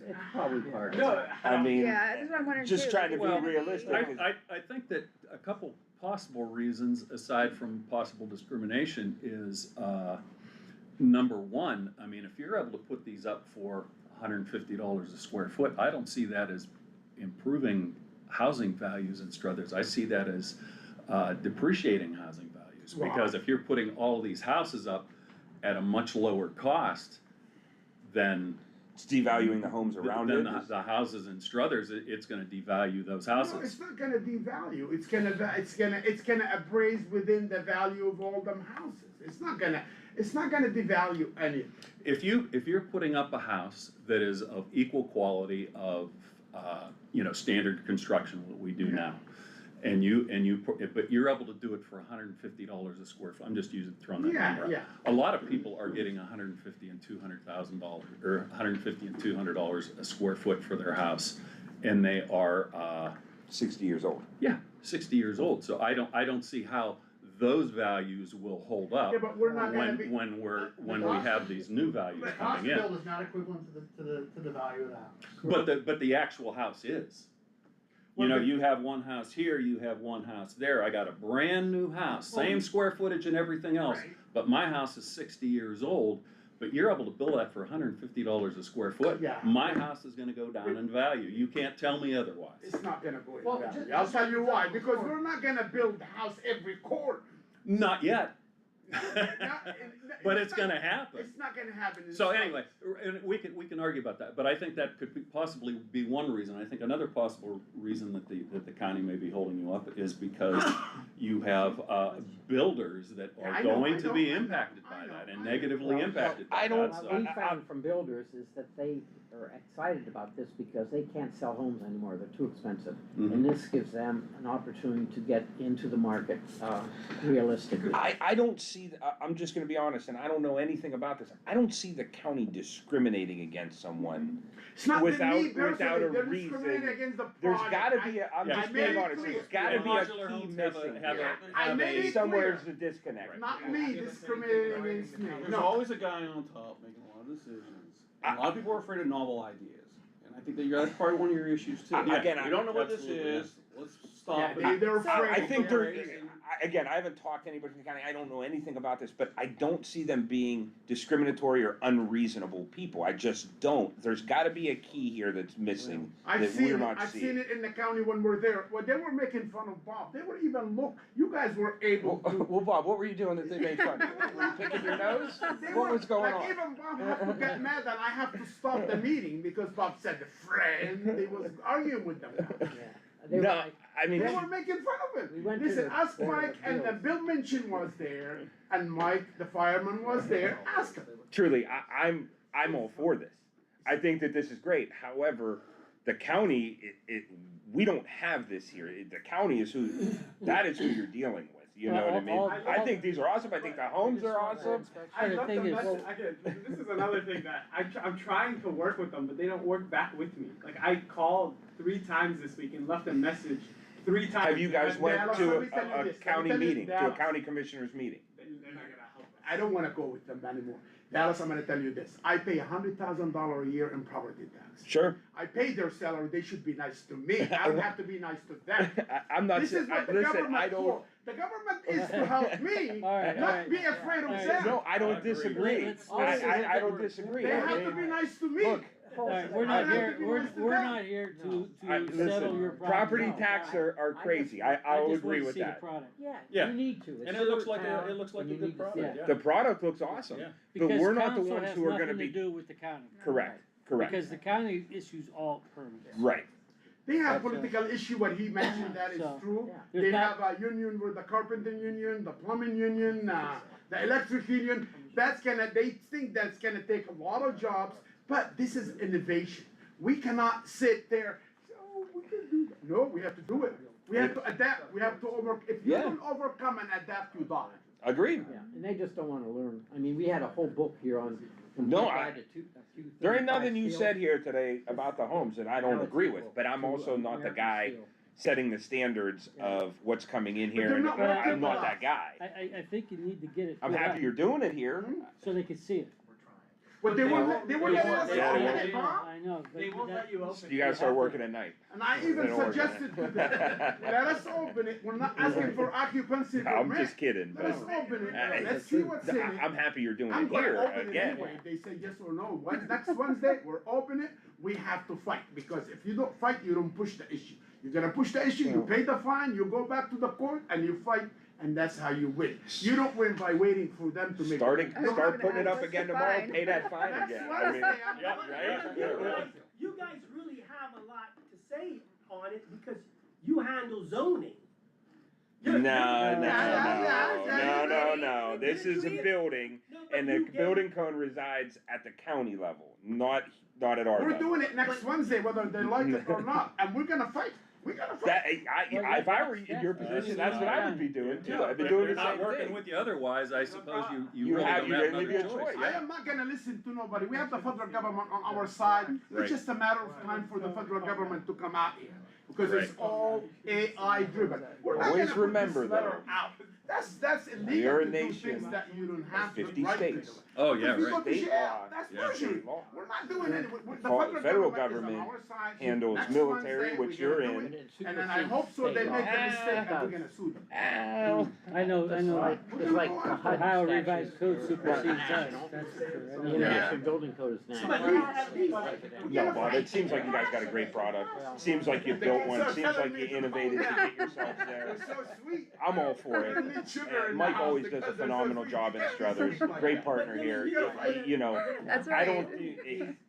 It's probably part of it. No, I mean, Yeah, that's what I'm wondering just too. trying to Like, be is it gonna realistic. I think that a couple possible reasons, aside from possible discrimination, is, number one, I mean, if you're able to put these up for $150 a square foot, I don't see that as improving housing values in Struthers. I see that as depreciating housing values. Wow. Because if you're putting all these houses up at a much lower cost than It's devaluing the homes around it. the houses in Struthers, it's gonna devalue those No, houses. it's not gonna devalue, it's gonna appraise within the value of all them houses. It's not gonna devalue any. If you're putting up a house that is of equal quality of, standard construction, what we do now, but you're able to do it for $150 a square foot, I'm just throwing that Yeah, number out. yeah. A lot of people are getting $150 and $200,000, or $150 and $200 a square foot for their house, and they are, 60 years old. 60 years old, so I don't see how those values will hold up Yeah, but we're not gonna be. when we have these new values The cost coming of in. build is not equivalent to the value of the house. But the actual house is. You have one house here, you have one house there, I got a brand new house, same square footage and everything else, Right. but my house is 60 years old, but you're able to build that for $150 a square foot. Yeah. My house is gonna go down in value, you can't tell me otherwise. It's not gonna go in Well, value. just- I'll tell you why, because we're not gonna build the house every quarter. Not yet. Not- But it's gonna happen. It's not gonna happen. in So some- anyway, and we can argue about that, but I think that could possibly be one reason. I think another possible reason that the county may be holding you up is because you have builders that Yeah, are I know, going I to know, be I know, impacted I by know, that I and know. negatively Well, impacted by I don't- that, so. What we found from builders is that they are excited about this because they can't sell homes anymore, they're too expensive. Mhm. And this gives them an opportunity to get into the market, realistically. I don't see, I'm just gonna be honest, and I don't know anything about this. I don't see the county discriminating against someone. It's not without- me without personally, a they're reason. discriminating against the There's project. gotta be, I'm Yeah. just I being made it honest, clear. there's gotta be a Modular key homes have missing a here. I made it Somewhere's clear. the disconnect. Not me discriminating against me, There's no. always a guy on top making a lot of decisions, and a lot of people are afraid of novel ideas, and I think that's probably one of your issues too. Again, We don't know what this absolutely, is, let's stop Yeah, it. they're So- afraid. I think there, Crazy. again, I haven't talked to anybody from the county, I don't know anything about this, but I don't see them being discriminatory or unreasonable people, I just don't. There's gotta be a key here that's missing, I've that seen we're it, not I've seen seeing. it in the county when we're there, when they were making fun of Bob, they would even look, you guys were able to. Well, Bob, what were you doing that they made fun of you? Were you picking your nose? They What were- was going like on? even Bob had to get mad that I have to stop the meeting because Bob said the friend, he was arguing with them. Yeah. They were No, like, I mean, They were making fun of We him. went to Listen, the ask Board of Mike and Appeals. Bill Minchin was there and Mike, the fireman, was there, ask him. truly, I'm all for this. I think that this is great, however, the county, we don't have this here, the county is that is who you're dealing with, you know what I mean? I think these are awesome, I think the homes are awesome. I The love thing the is- message, this is another thing that I'm trying to work with them, but they don't work back with me. Like, I called 3 times this week and left a message 3 times. Have you guys And went Dallas, to let me tell you a this, let me county tell you, meeting, to a Dallas. county commissioners meeting? They're not gonna help us. I don't wanna go with them anymore. Dallas, I'm gonna tell you this, I pay $100,000 a year in property tax. Sure. I pay their salary, they should be nice to me, I don't have to be nice to them. I'm not, This is what the listen, I government don't, for. The government is to help me, All right, all not right. be afraid of All right. them. no, I don't Agree. disagree. Let's- I don't disagree. They I have to mean, be nice to me. Look, All right, we're I not have to here, be we're nice to we're them. not here to listen, settle your problem. property No, tax I- are I crazy, just- I'll just agree wanna with see the that. product. yeah, Yeah. you need to. It's And it looks your like town, it looks like and a you good need to see product, it. yeah. The product looks awesome, Yeah. but Because we're not the council ones has who are gonna nothing to be, do with the county. correct, correct, Because the county issues all permits. right. They have That's political issue, what he mentioned, that is So, true. yeah. They There's not- have a union with the carpenter union, the plumbing union, the electric union. They think that's gonna take a lot of jobs, but this is innovation. We cannot sit there, oh, we can do that. No, we have to do it. We have to adapt, we have to if you Yeah. don't overcome and adapt, you die. Agreed. Yeah, and they just don't wanna learn. I mean, we had a whole book here on. No, there ain't nothing you said here today about the homes that I don't agree with, but I'm also not the guy setting the standards of what's coming in here, they're and not working I'm not with that guy. I think you need to get it. I'm put happy up you're doing it here. So they can see it. But they won't let us Yeah, open they it, huh? I know, but They won't that- let you open. You guys start working at night. And I They even don't work on suggested to them, let us open it, we're not asking for occupancy I'm permit. just kidding, Let us but open it, Hey, let's see what's in it. I'm happy you're doing I'm it gonna here open it again. anyway, they say yes or no, next Wednesday, we're open it, we have to fight, because if you don't fight, you don't push the issue. You're gonna push the issue, you pay the fine, you go back to the court and you fight, and that's how you win. You don't win by waiting for them to make. Start You putting it up What's again the tomorrow, fine? pay that fine That's again. what I I'm mean, saying. right? You guys really have a lot to say on it because you handle zoning. No, Yeah. no. This is a building, No, but and the you gave- building code resides at the county level, not at our We're level. doing it next Wednesday, whether they like it or not, and we're gonna fight. We're gonna fight. That, if I were in your position, that's what I would be doing too. I'd be If doing they're the not same working thing. with you otherwise, I suppose you You really have- don't you have didn't another leave your choice. choice. I am not gonna listen to nobody. We have the federal government on our side. Right. It's just a matter of time for the federal government to come out here. Because it's Right. all AI driven. We're not Always gonna put remember, this letter though, out. That's We're illegal a to do nation things that you don't have the 50 right to do. states. Oh, yeah, If you go right. to State jail, law. that's Yeah. perjury. State law. We're not doing it. The Federal federal government government is on our side. handles Next military, Wednesday, which we're you're gonna do in. it. And then I hope so they make a mistake and we're gonna sue them. I know, It's like Ohio revised code supersedes us, that's for sure. I The know. international building code is now. No, Bob, it seems like you guys got a great product. Seems like you built one. Seems like you innovated to get yourselves there. It's so sweet. I'm all for We it. don't need sugar in the Mike house always does a because they're so phenomenal sweet. job in You can't Struthers. be like Great that. partner here. You know, That's I right. don't.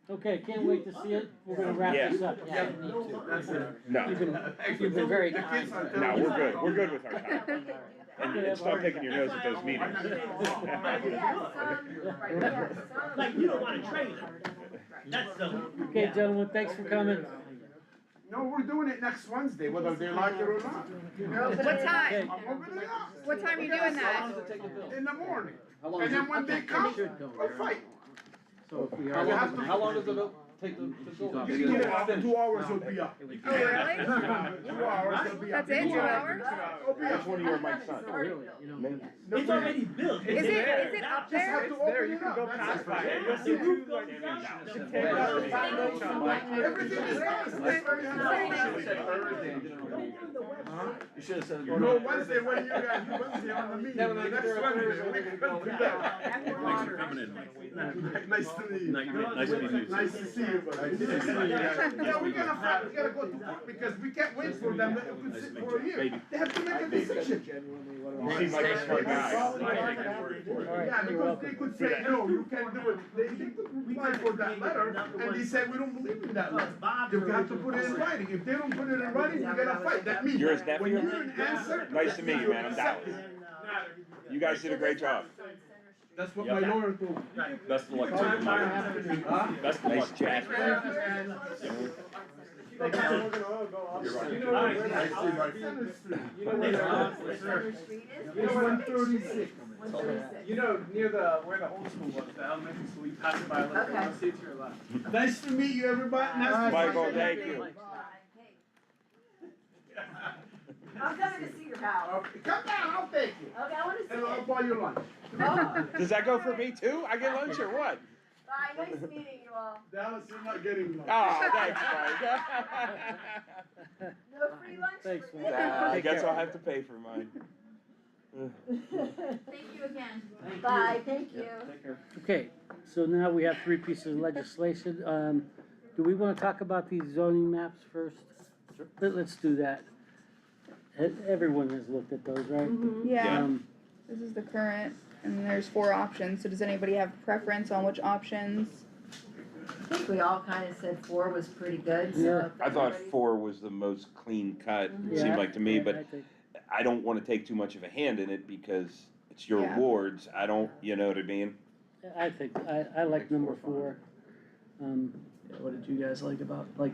Okay, can't wait to see it, we're gonna wrap Yeah. this up. Yeah, me too. No, You've been very kind. no, we're good. We're good with our time. And stop picking your nose at those meetings. Like, you don't wanna trade it. That's the. Okay, gentlemen, thanks for coming. No, we're doing it next Wednesday, whether they like it or not. What time? Okay. I'm opening it up. What time are you doing that? In the morning. How long And does then when they come, we'll fight. So if we How long- are. how long does it take to go? You can get it out in 2 hours, it'll be up. Oh, really? 2 hours, it'll be up. That's it, 2 hours? It'll be That's up. one of your Mike's sons. Really, you know. It's already built. Is it up Just have there? to open it up. That's it. The roof goes up. Everything is You should have said. No, Wednesday, when you guys, Wednesday on the meeting, Yeah, when I get next there on Wednesday, Thursday, we can do that. Thanks for coming in, Mike. Nice to meet you. Nice to meet you. Nice to see you, buddy. Yeah, we're gonna fight, we gotta go to court, because we can't wait for them to sit for a year. They have to make a decision. You seem like a smart guy. I take your word for it. Yeah, because they could say, no, you can't do it. They could reply for that letter, and they said, we don't believe in that letter. You have to put it in writing. If they don't put it in writing, we're gonna fight. That means, You're his nephew? when you're an answer. Nice to meet you, man. I'm Dallas. You guys did a great job. That's what my lawyer told me. Best of luck to you, Mike. Best of Nice luck. chat. You know, near where the old school was, the elementary school, you pass it by a little bit, Okay. you'll see it to your left. Nice to meet you, everybody. Nice to meet you. Michael, thank you. I'm coming to see your house. Okay, come down, I'll take you. Okay, I wanna see And I'll it. buy you lunch. Oh, Does that go for me too? I get lunch or what? bye, nice meeting you all. Dallas, you're not getting lunch. Oh, thanks, Mike. No free lunch? Thanks, for man. me? I guess I'll have to pay for mine. Thank you again. Bye, thank you. Okay, so now we have 3 pieces of legislation. Do we wanna talk about these zoning maps first? Let's do that. Everyone has looked at those, right? Yeah, Um, this is the current, and there's 4 options, so does anybody have preference on which options? I think we all kinda said 4 was pretty good, so. Yeah. if I thought everybody- 4 was the most clean cut, it yeah, seemed like to me, I but think- I don't wanna take too much of a hand in it because it's your Yeah. wards, I don't, you know what I mean? I think, I like number 4. What did you guys like about, like,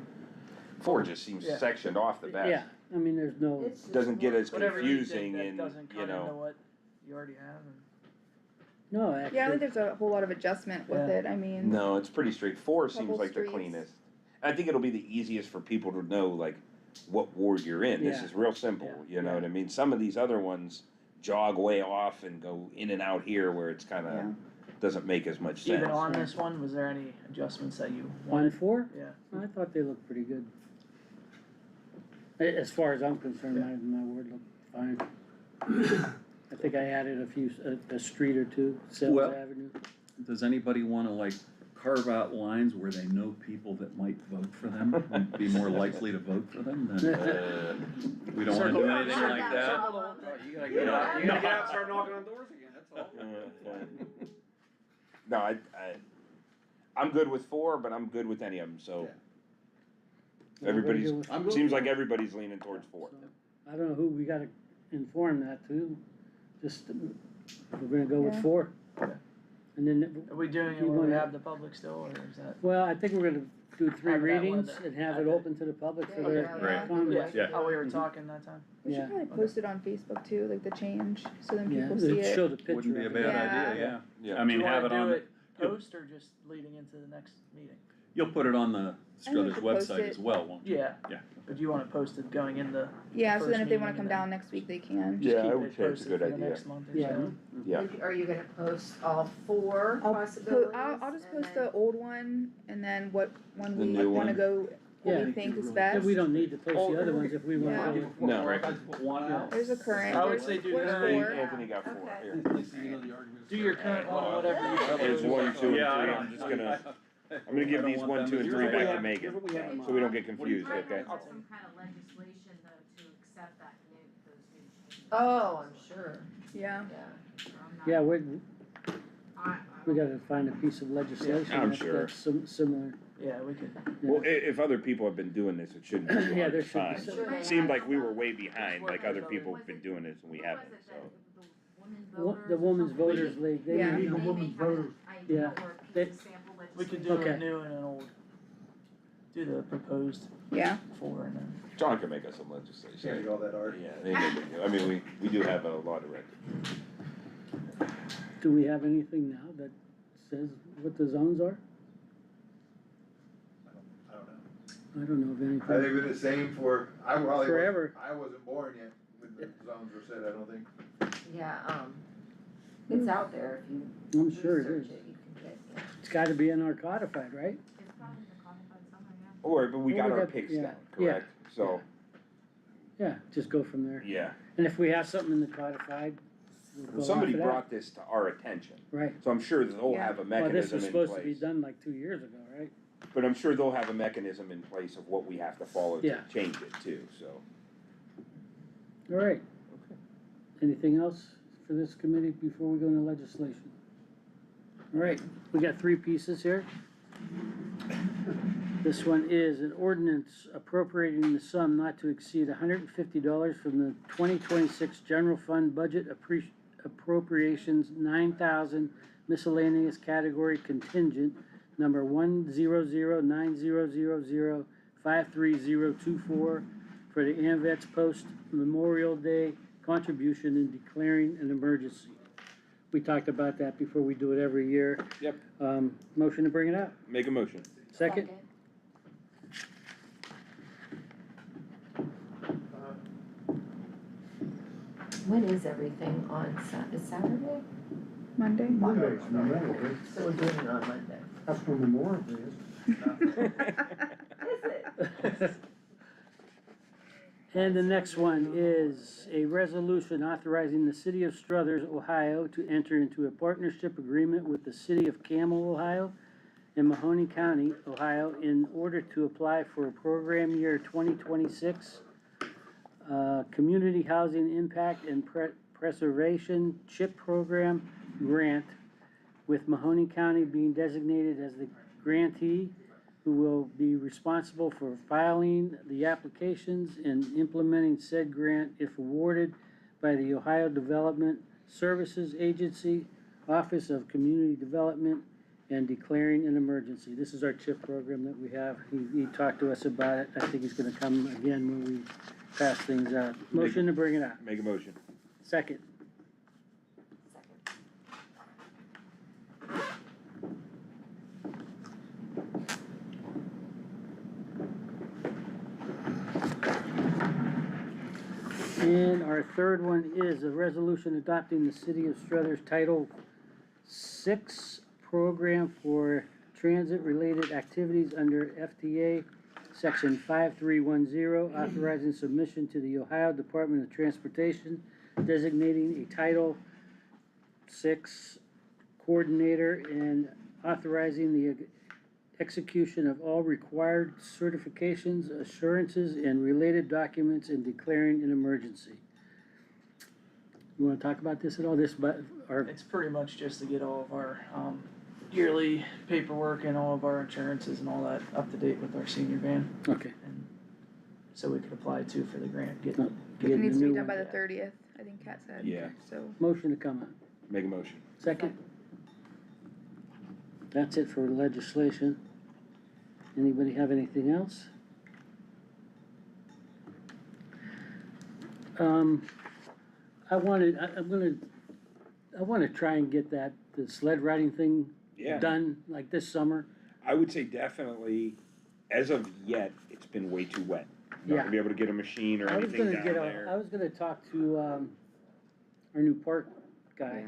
4 just seems Yeah. sectioned off the best. Yeah, I mean, there's no, It's just Doesn't get more- as whatever you confusing think that and, doesn't you cut into know, what you already have? And no, Yeah, I think actually, there's a whole lot of adjustment with Yeah. it, I mean. no, it's pretty straight. 4 seems Couple like the streets. cleanest. I think it'll be the easiest for people to know, like, what ward you're in. This Yeah. is real simple, you know what I mean? Some of these other ones jog way off and go in and out here where it's Yeah. kinda, doesn't make as much sense. even on this one, was there any adjustments that you on wanted? 4, Yeah. I thought they looked pretty good. As far as I'm concerned, my word looked fine. I think I added a few, a street or two, Sales Well- Avenue. Does anybody wanna like carve out lines where they know people that might vote for them, and be more likely to vote for them, then we don't wanna do anything like that. You gotta get out, you gotta get out and start knocking on doors again, that's all. No, I'm good with 4, but I'm good with any of them, so. Everybody's, I'm good seems with like everybody's leaning towards 4. I don't know who we gotta inform that to, just, we're gonna go with Yeah. 4. Okay. And then, Are we doing it You when we wanna- have the public still, or is that? well, I think we're gonna do 3 Have it that readings window. and have it Okay. open to the public for There you their go, Right. comments. Yeah. Oh, we were Mhm. talking that time? We should Yeah. probably post it on Facebook too, like the change, so then Yeah, people see it it. show the picture. Wouldn't be a of bad it. Yeah. idea, yeah. Yeah. I mean, Do you have wanna it on, do the- it post or just leading into the next meeting? you'll put it on the I think we Struthers should post website it. as well, won't you? Yeah. Yeah. But do you wanna post it going in the, Yeah, so first then if they wanna meeting come and down next week, they can. just Yeah, keep I would it say it's a posted good for the idea. next month or Yeah. so? Yeah. Are you gonna post all 4 I'll possibilities? I'll just and post then- the old one and then what one The we new wanna one. go, what Yeah. we think is Yeah, best. we don't need to post the other ones if we wanna Yeah. do. No. Or if I put one out. There's a current, I would there's, say do what's current. 4? Anthony got 4, Okay. here. At least you know the arguments. Do your current one, whatever you There's 1, 2, and 3, Yeah, I I'm just gonna, I'm gonna give these 1, 2, and 3 back to Megan, so we don't get confused, Might okay? want some kind of legislation though to accept that those new changes. Oh, I'm sure, Yeah, yeah. I'm not- Yeah, I we gotta find a piece of legislation I'm that's, sure. that's similar. Yeah, we could, Well, if other people have been doing this, it shouldn't be too Yeah, hard there to should be find. some- Sure they Seemed have like we were some. way behind, like other people have been doing this and we Who haven't, was it so. that- the women's The voters or Women's something? Voters League, they, Yeah. League of They may Women's have an Voters. idea Yeah. or a They- piece of sample we could legislation. do Okay. a new and an old. Do the proposed yeah. 4 and then. John can make us some legislation. all that art. Yeah, they make it. I mean, we do have a lot of records. do we have anything now that says what the zones are? I don't know. I don't know of anything. They've been the same for, Forever. I wasn't born yet when the zones were set, I don't think. Yeah, it's out there if you I'm sure it research is. it, you can get, yeah. It's gotta be in our codified, right? It's probably the codified somewhere, yeah. Or, but we Well, got we our got- picks yeah, down, correct? So, Yeah, just go from there. yeah. And if we have something in the codified, we'll go Well, off somebody of that. brought this to our attention, Right. so I'm sure they'll Yeah. have a Well, this mechanism was in supposed to be place. done like 2 years ago, right? But I'm sure they'll have a mechanism in place of what we have to follow to Yeah. change it too, so. All right. Anything else for this committee before we go into legislation? All right, we got 3 pieces here. This one is an ordinance appropriating the sum not to exceed $150 from the 2026 general fund budget appropriations 9,000 miscellaneous category contingent number 1009000530024 for the AMVETS post Memorial Day contribution and declaring an emergency. We talked about that before, we do it every year. Yep. Motion to bring it out. Make a motion. Second? When is everything on is Saturday? Monday? Monday's Memorial Day. So we're doing it on Monday. That's when Memorial Day is. Is it? And the next one is a resolution authorizing the city of Struthers, Ohio to enter into a partnership agreement with the city of Camel, Ohio and Mahoney County, Ohio in order to apply for a program year 2026 Community Housing Impact and Preservation CHIP Program grant, with Mahoney County being designated as the grantee, who will be responsible for filing the applications and implementing said grant if awarded by the Ohio Development Services Agency, Office of Community Development, and declaring an emergency. This is our CHIP program that we have. He talked to us about it. I think he's gonna come again when we pass things out. Motion to bring it out. Make a motion. Second. And our third one is a resolution adopting the city of Struthers Title VI program for transit-related activities under FTA, section 5310, authorizing submission to the Ohio Department of Transportation, designating a Title VI coordinator and authorizing the execution of all required certifications, assurances, and related documents and declaring an emergency. You wanna talk about this at all, or, It's pretty much just to get all of our, yearly paperwork and all of our insurances and all that up to date with our senior van. okay, And so we could apply to for the grant, get, No. It Getting needs a to be new done by one. the 30th, I think Kat said. Yeah. So, motion to come on, Make a motion. second? That's it for legislation. Anybody have anything else? I wanna try and get the sled riding thing Yeah. done, like this summer. I would say definitely, as of yet, it's been way too wet. Not Yeah. gonna be able to get a machine or I was anything gonna down there. I was gonna talk to, our new park guy,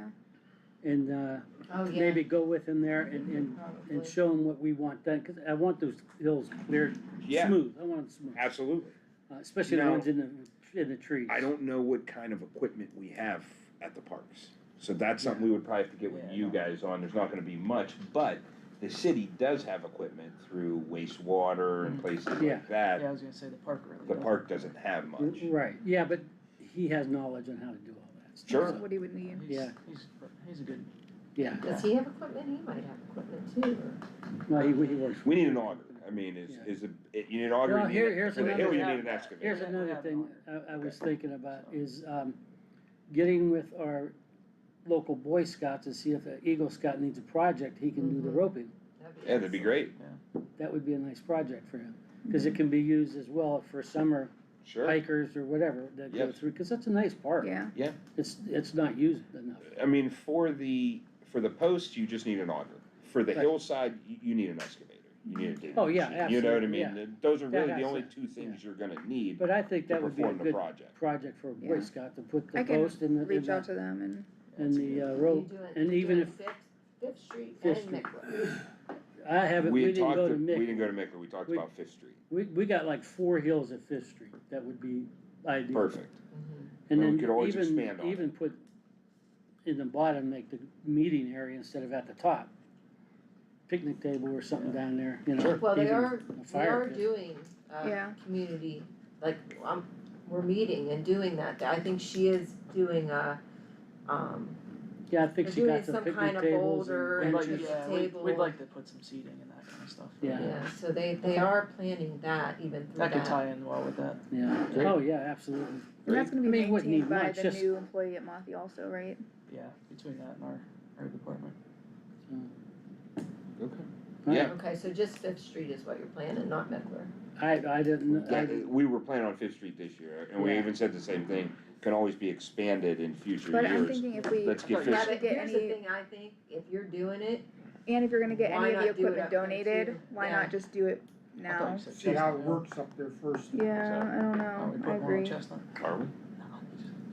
yeah. and, Oh, yeah. maybe go with him there and Probably. show him what we want done, cause I want those hills cleared Yeah. smooth, I want them smooth. Absolutely. Especially the Now- ones in the trees. I don't know what kind of equipment we have at the parks. So that's something we would probably have to get with Yeah, you no. guys on. There's not gonna be much, but the city does have equipment through wastewater and places Yeah. like that. yeah, I was gonna say the park really The does. park doesn't have much. Right, yeah, but he has knowledge on how to do all that stuff. Sure. That's what he would need. He's- Yeah. He's a good, Yeah, Does he have equipment? He might have equipment too, or? no, he works. We need an auger. I mean, Yeah. you need an auger, Well, you need, here's for the another- hill, you Yeah. need an excavator. Here's Yeah, we another have thing an I was Okay. thinking about is, getting with our local Boy Scouts to see if an Eagle Scout needs a project, he can do the Mhm. roping. Yeah, that'd be great. That would be a nice project for him, cause it can be used as well for summer Sure. hikers or whatever that go Yes. through, cause that's a nice park. Yeah. It's not used enough. I mean, for the posts, you just need an auger. For the Right. hillside, you need an excavator. You need a digging Oh, yeah, machine. You know what I absolutely, mean? Those are That really the has only to- two things you're gonna need But I think to that would be a perform the good project. project for a Boy Yeah. Scout to put the I can post in the, reach out to them and, and the You rope, doing- and you even doing if, Fifth Street Fifth and Street. Mickler. I haven't, We we had didn't talked, go to we didn't Mick. go to Mickler, we talked We- about Fifth Street. We got like 4 hills at Fifth Street, that would be ideal. Perfect. And Well, we then could always even, expand on even put in the bottom, like the meeting area instead of at the top. Picnic table or something down there, you know. Well, they even are, a they fire are pit. doing, Yeah. community, like, we're meeting and doing that. I think she is doing Yeah, I think they're she doing got some some picnic kind of tables boulder and we'd like, benches. yeah, table. we'd like to put some seating and that kind of stuff. Yeah. yeah, so they are planning that even through That could that. tie in well with that. Yeah, Great. oh, yeah, absolutely. and that's gonna be I mean, it wouldn't maintained need by much, the just- new employee at Mothi also, right? Yeah, between that and our department. Okay. Right. Yeah, Okay, so just Fifth Street is what you're planning, not Mickler. I didn't, we were planning on Fifth Street this year, and we Yeah. even said the same thing, can always be expanded in future But I'm years. thinking if we, Let's get But Fifth Yeah, Street. but get here's the any- thing, I think, if you're doing it, and if you're gonna get Why any of the not do it equipment up there donated, too? why Yeah. not just do it I thought now? you said See how it Chestnut. works up there first. Yeah, I don't Oh, know, we I put one on agree. Chestnut? Are we? No,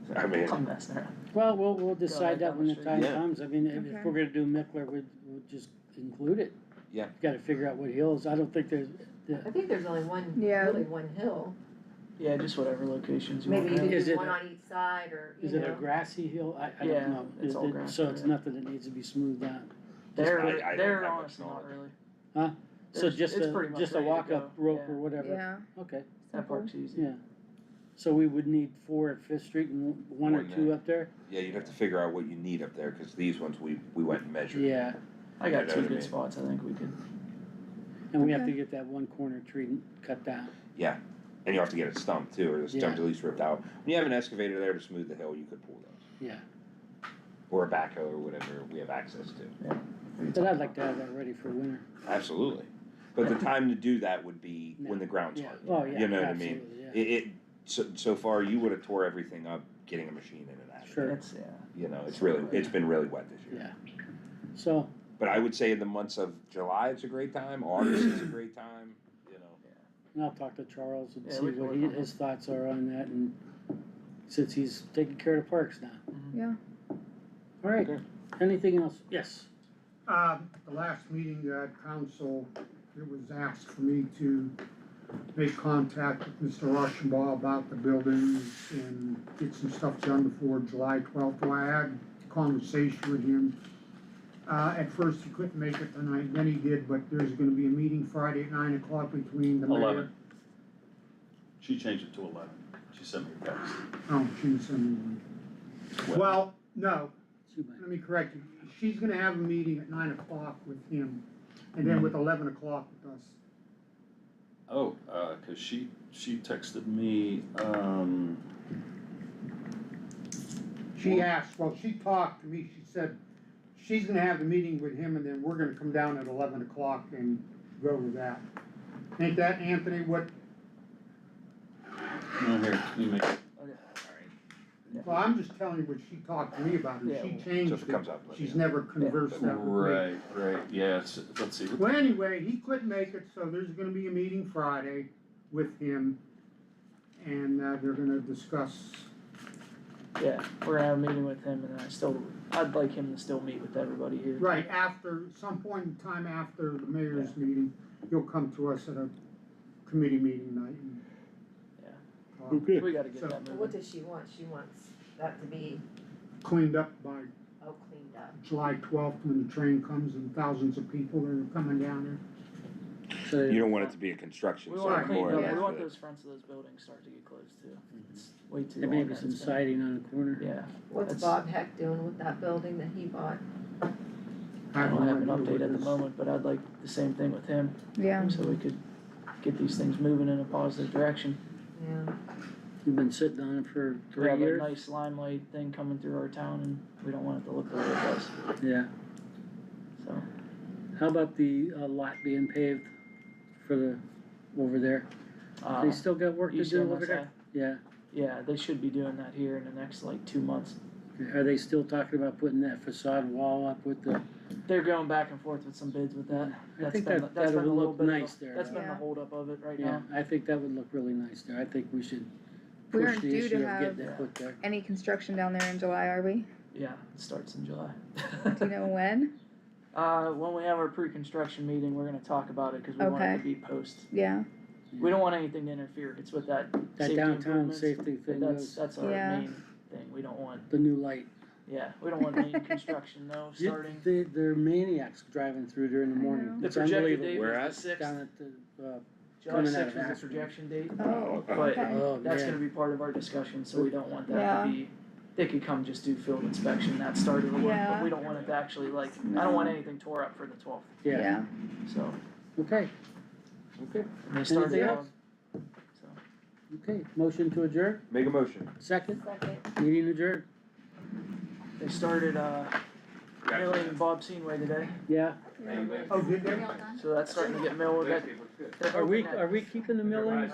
we I mean- just, I'm messing around. well, we'll decide that when the down the time street. Yeah. comes, I mean, if Okay. we're gonna do Mickler, we'll just include it. Yeah. Gotta figure out what hills, I don't think there's, I think there's only one, Yeah. really one hill. Yeah, just whatever locations you Maybe want. you could Is do it one a- on each side, or, is you it a know. grassy hill? I Yeah, don't know. it's all grass, So it's yeah. nothing that needs to be smoothed out. They're, I don't they're have much honestly not knowledge. really. Huh? So There's- just it's pretty much just a ready to walk-up go, rope yeah. or whatever? Yeah, Okay, That simple. part's easy. yeah. So we would need 4 at Fifth Street and one or One 2 there. up there? Yeah, you'd have to figure out what you need up there, cause these ones we went and measured. Yeah, I got You know two what I good mean? spots, I think we could. and we have to Okay. get that one corner tree cut down. Yeah, and you have to get it stumped too, or the stump's Yeah. at least ripped out. When you have an excavator there to smooth the hill, you could pull those, Yeah, or a backhoe or whatever we have access to. but I'd like to have that ready for winter. Absolutely, but the time to do that would be when the ground's Yeah, hard. oh, yeah, You know what I mean? absolutely, yeah. So far, you would've tore everything up getting a machine in and out of it. Sure. It's, yeah. You know, it's been really wet this year. Yeah, so, But I would say in the months of July, it's a great time, August is a great time, you know. and I'll talk to Charles and Yeah, see we can what work on his thoughts are on that, and since he's taking care of the parks now. Yeah, All right, Okay. anything else? Yes, The last meeting at council, it was asked for me to make contact with Mr. Rochambeau about the buildings and get some stuff done before July 12th. So I had a conversation with him. At first he couldn't make it tonight, then he did, but there's gonna be a meeting Friday at 9 o'clock between the mayor. 11. She changed it to 11. She sent me a text. Oh, she didn't send me one. Well, no, She might- let me correct you. She's gonna have a meeting at 9 o'clock with him, and then with 11 o'clock with us. Oh, cause she texted me, She asked, well, she talked to me, she said, she's gonna have the meeting with him, and then we're gonna come down at 11 o'clock and go over that. Ain't that, Anthony, what, no, here, you make it. Okay, alright. well, I'm just telling you what she talked to me about, and Yeah, she well, changed Just it. comes out. She's never conversed that with me. Right, yeah, let's see. Well, anyway, he couldn't make it, so there's gonna be a meeting Friday with him, and, they're gonna discuss. Yeah, we're gonna have a meeting with him, and I'd like him to still meet with everybody here. Right, after, some point in time after the mayor's meeting, he'll come to us at a committee meeting night and. Yeah. talk. Okay. We gotta get So- that What moving. does she want? She wants that to be, Cleaned up by cleaned up. July 12th when the train comes and thousands of people are coming down there. So, You don't want it to be a construction We site want it more. cleaned up, Yeah. we than want the- those fronts of those buildings start to get closed too. It's way too there long. may be that some it's been- siding on the corner. Yeah, What's That's- Bob Heck doing with that building that he bought? I don't have an no idea update what at the this- moment, but I'd like the same thing with him, Yeah, so we could get these things moving in a positive direction. Yeah. You've been sitting on it for We 3 have a years? nice limelight thing coming through our town, and we don't want it to look the way it does, Yeah. so. How about the lot being paved for the, over there? They still got work to East do over MSI. there? Yeah. Yeah, they should be doing that here in the next like 2 months. Are they still talking about putting that facade wall up with the, They're going back and forth with some bids with that. I That's think been, that, that's that been a would little look bit of nice the- there. That's been the Yeah. holdup of it right Yeah, now. I think that would look really nice there. I think we should We push aren't the due to issue of have- getting it put there. any construction down there in July, are we? Yeah, it starts in July. Do you know when? When we have our pre-construction meeting, we're gonna talk about it, cause we want it to Okay. be post. Yeah, We don't want anything to interfere, it's with that That safety downtown improvements. safety thing was That's our Yeah. main thing, we don't want, the new light. yeah, we don't want main construction, no, starting. They're maniacs driving through there in the I morning. know. The It's projected unbelievable. date Where was the at? Down sixth, at the, July coming out sixth of was the Ashland. projection date. oh, Okay. okay, oh, That's man. gonna be part of our discussion, so we don't want that Yeah. to be, they could come just do field inspection, that started the work, Yeah. but we don't want it to actually like, I No. don't want anything tore up for the 12th, Yeah, yeah, so. okay, Okay, And they started Anything out, else? so. okay. Motion to adjourn, make a motion. second, Second. meeting adjourned. They started, milling Bob Seenway today, Yeah, Oh, did they? so that's starting to get milled, are we keeping the milling?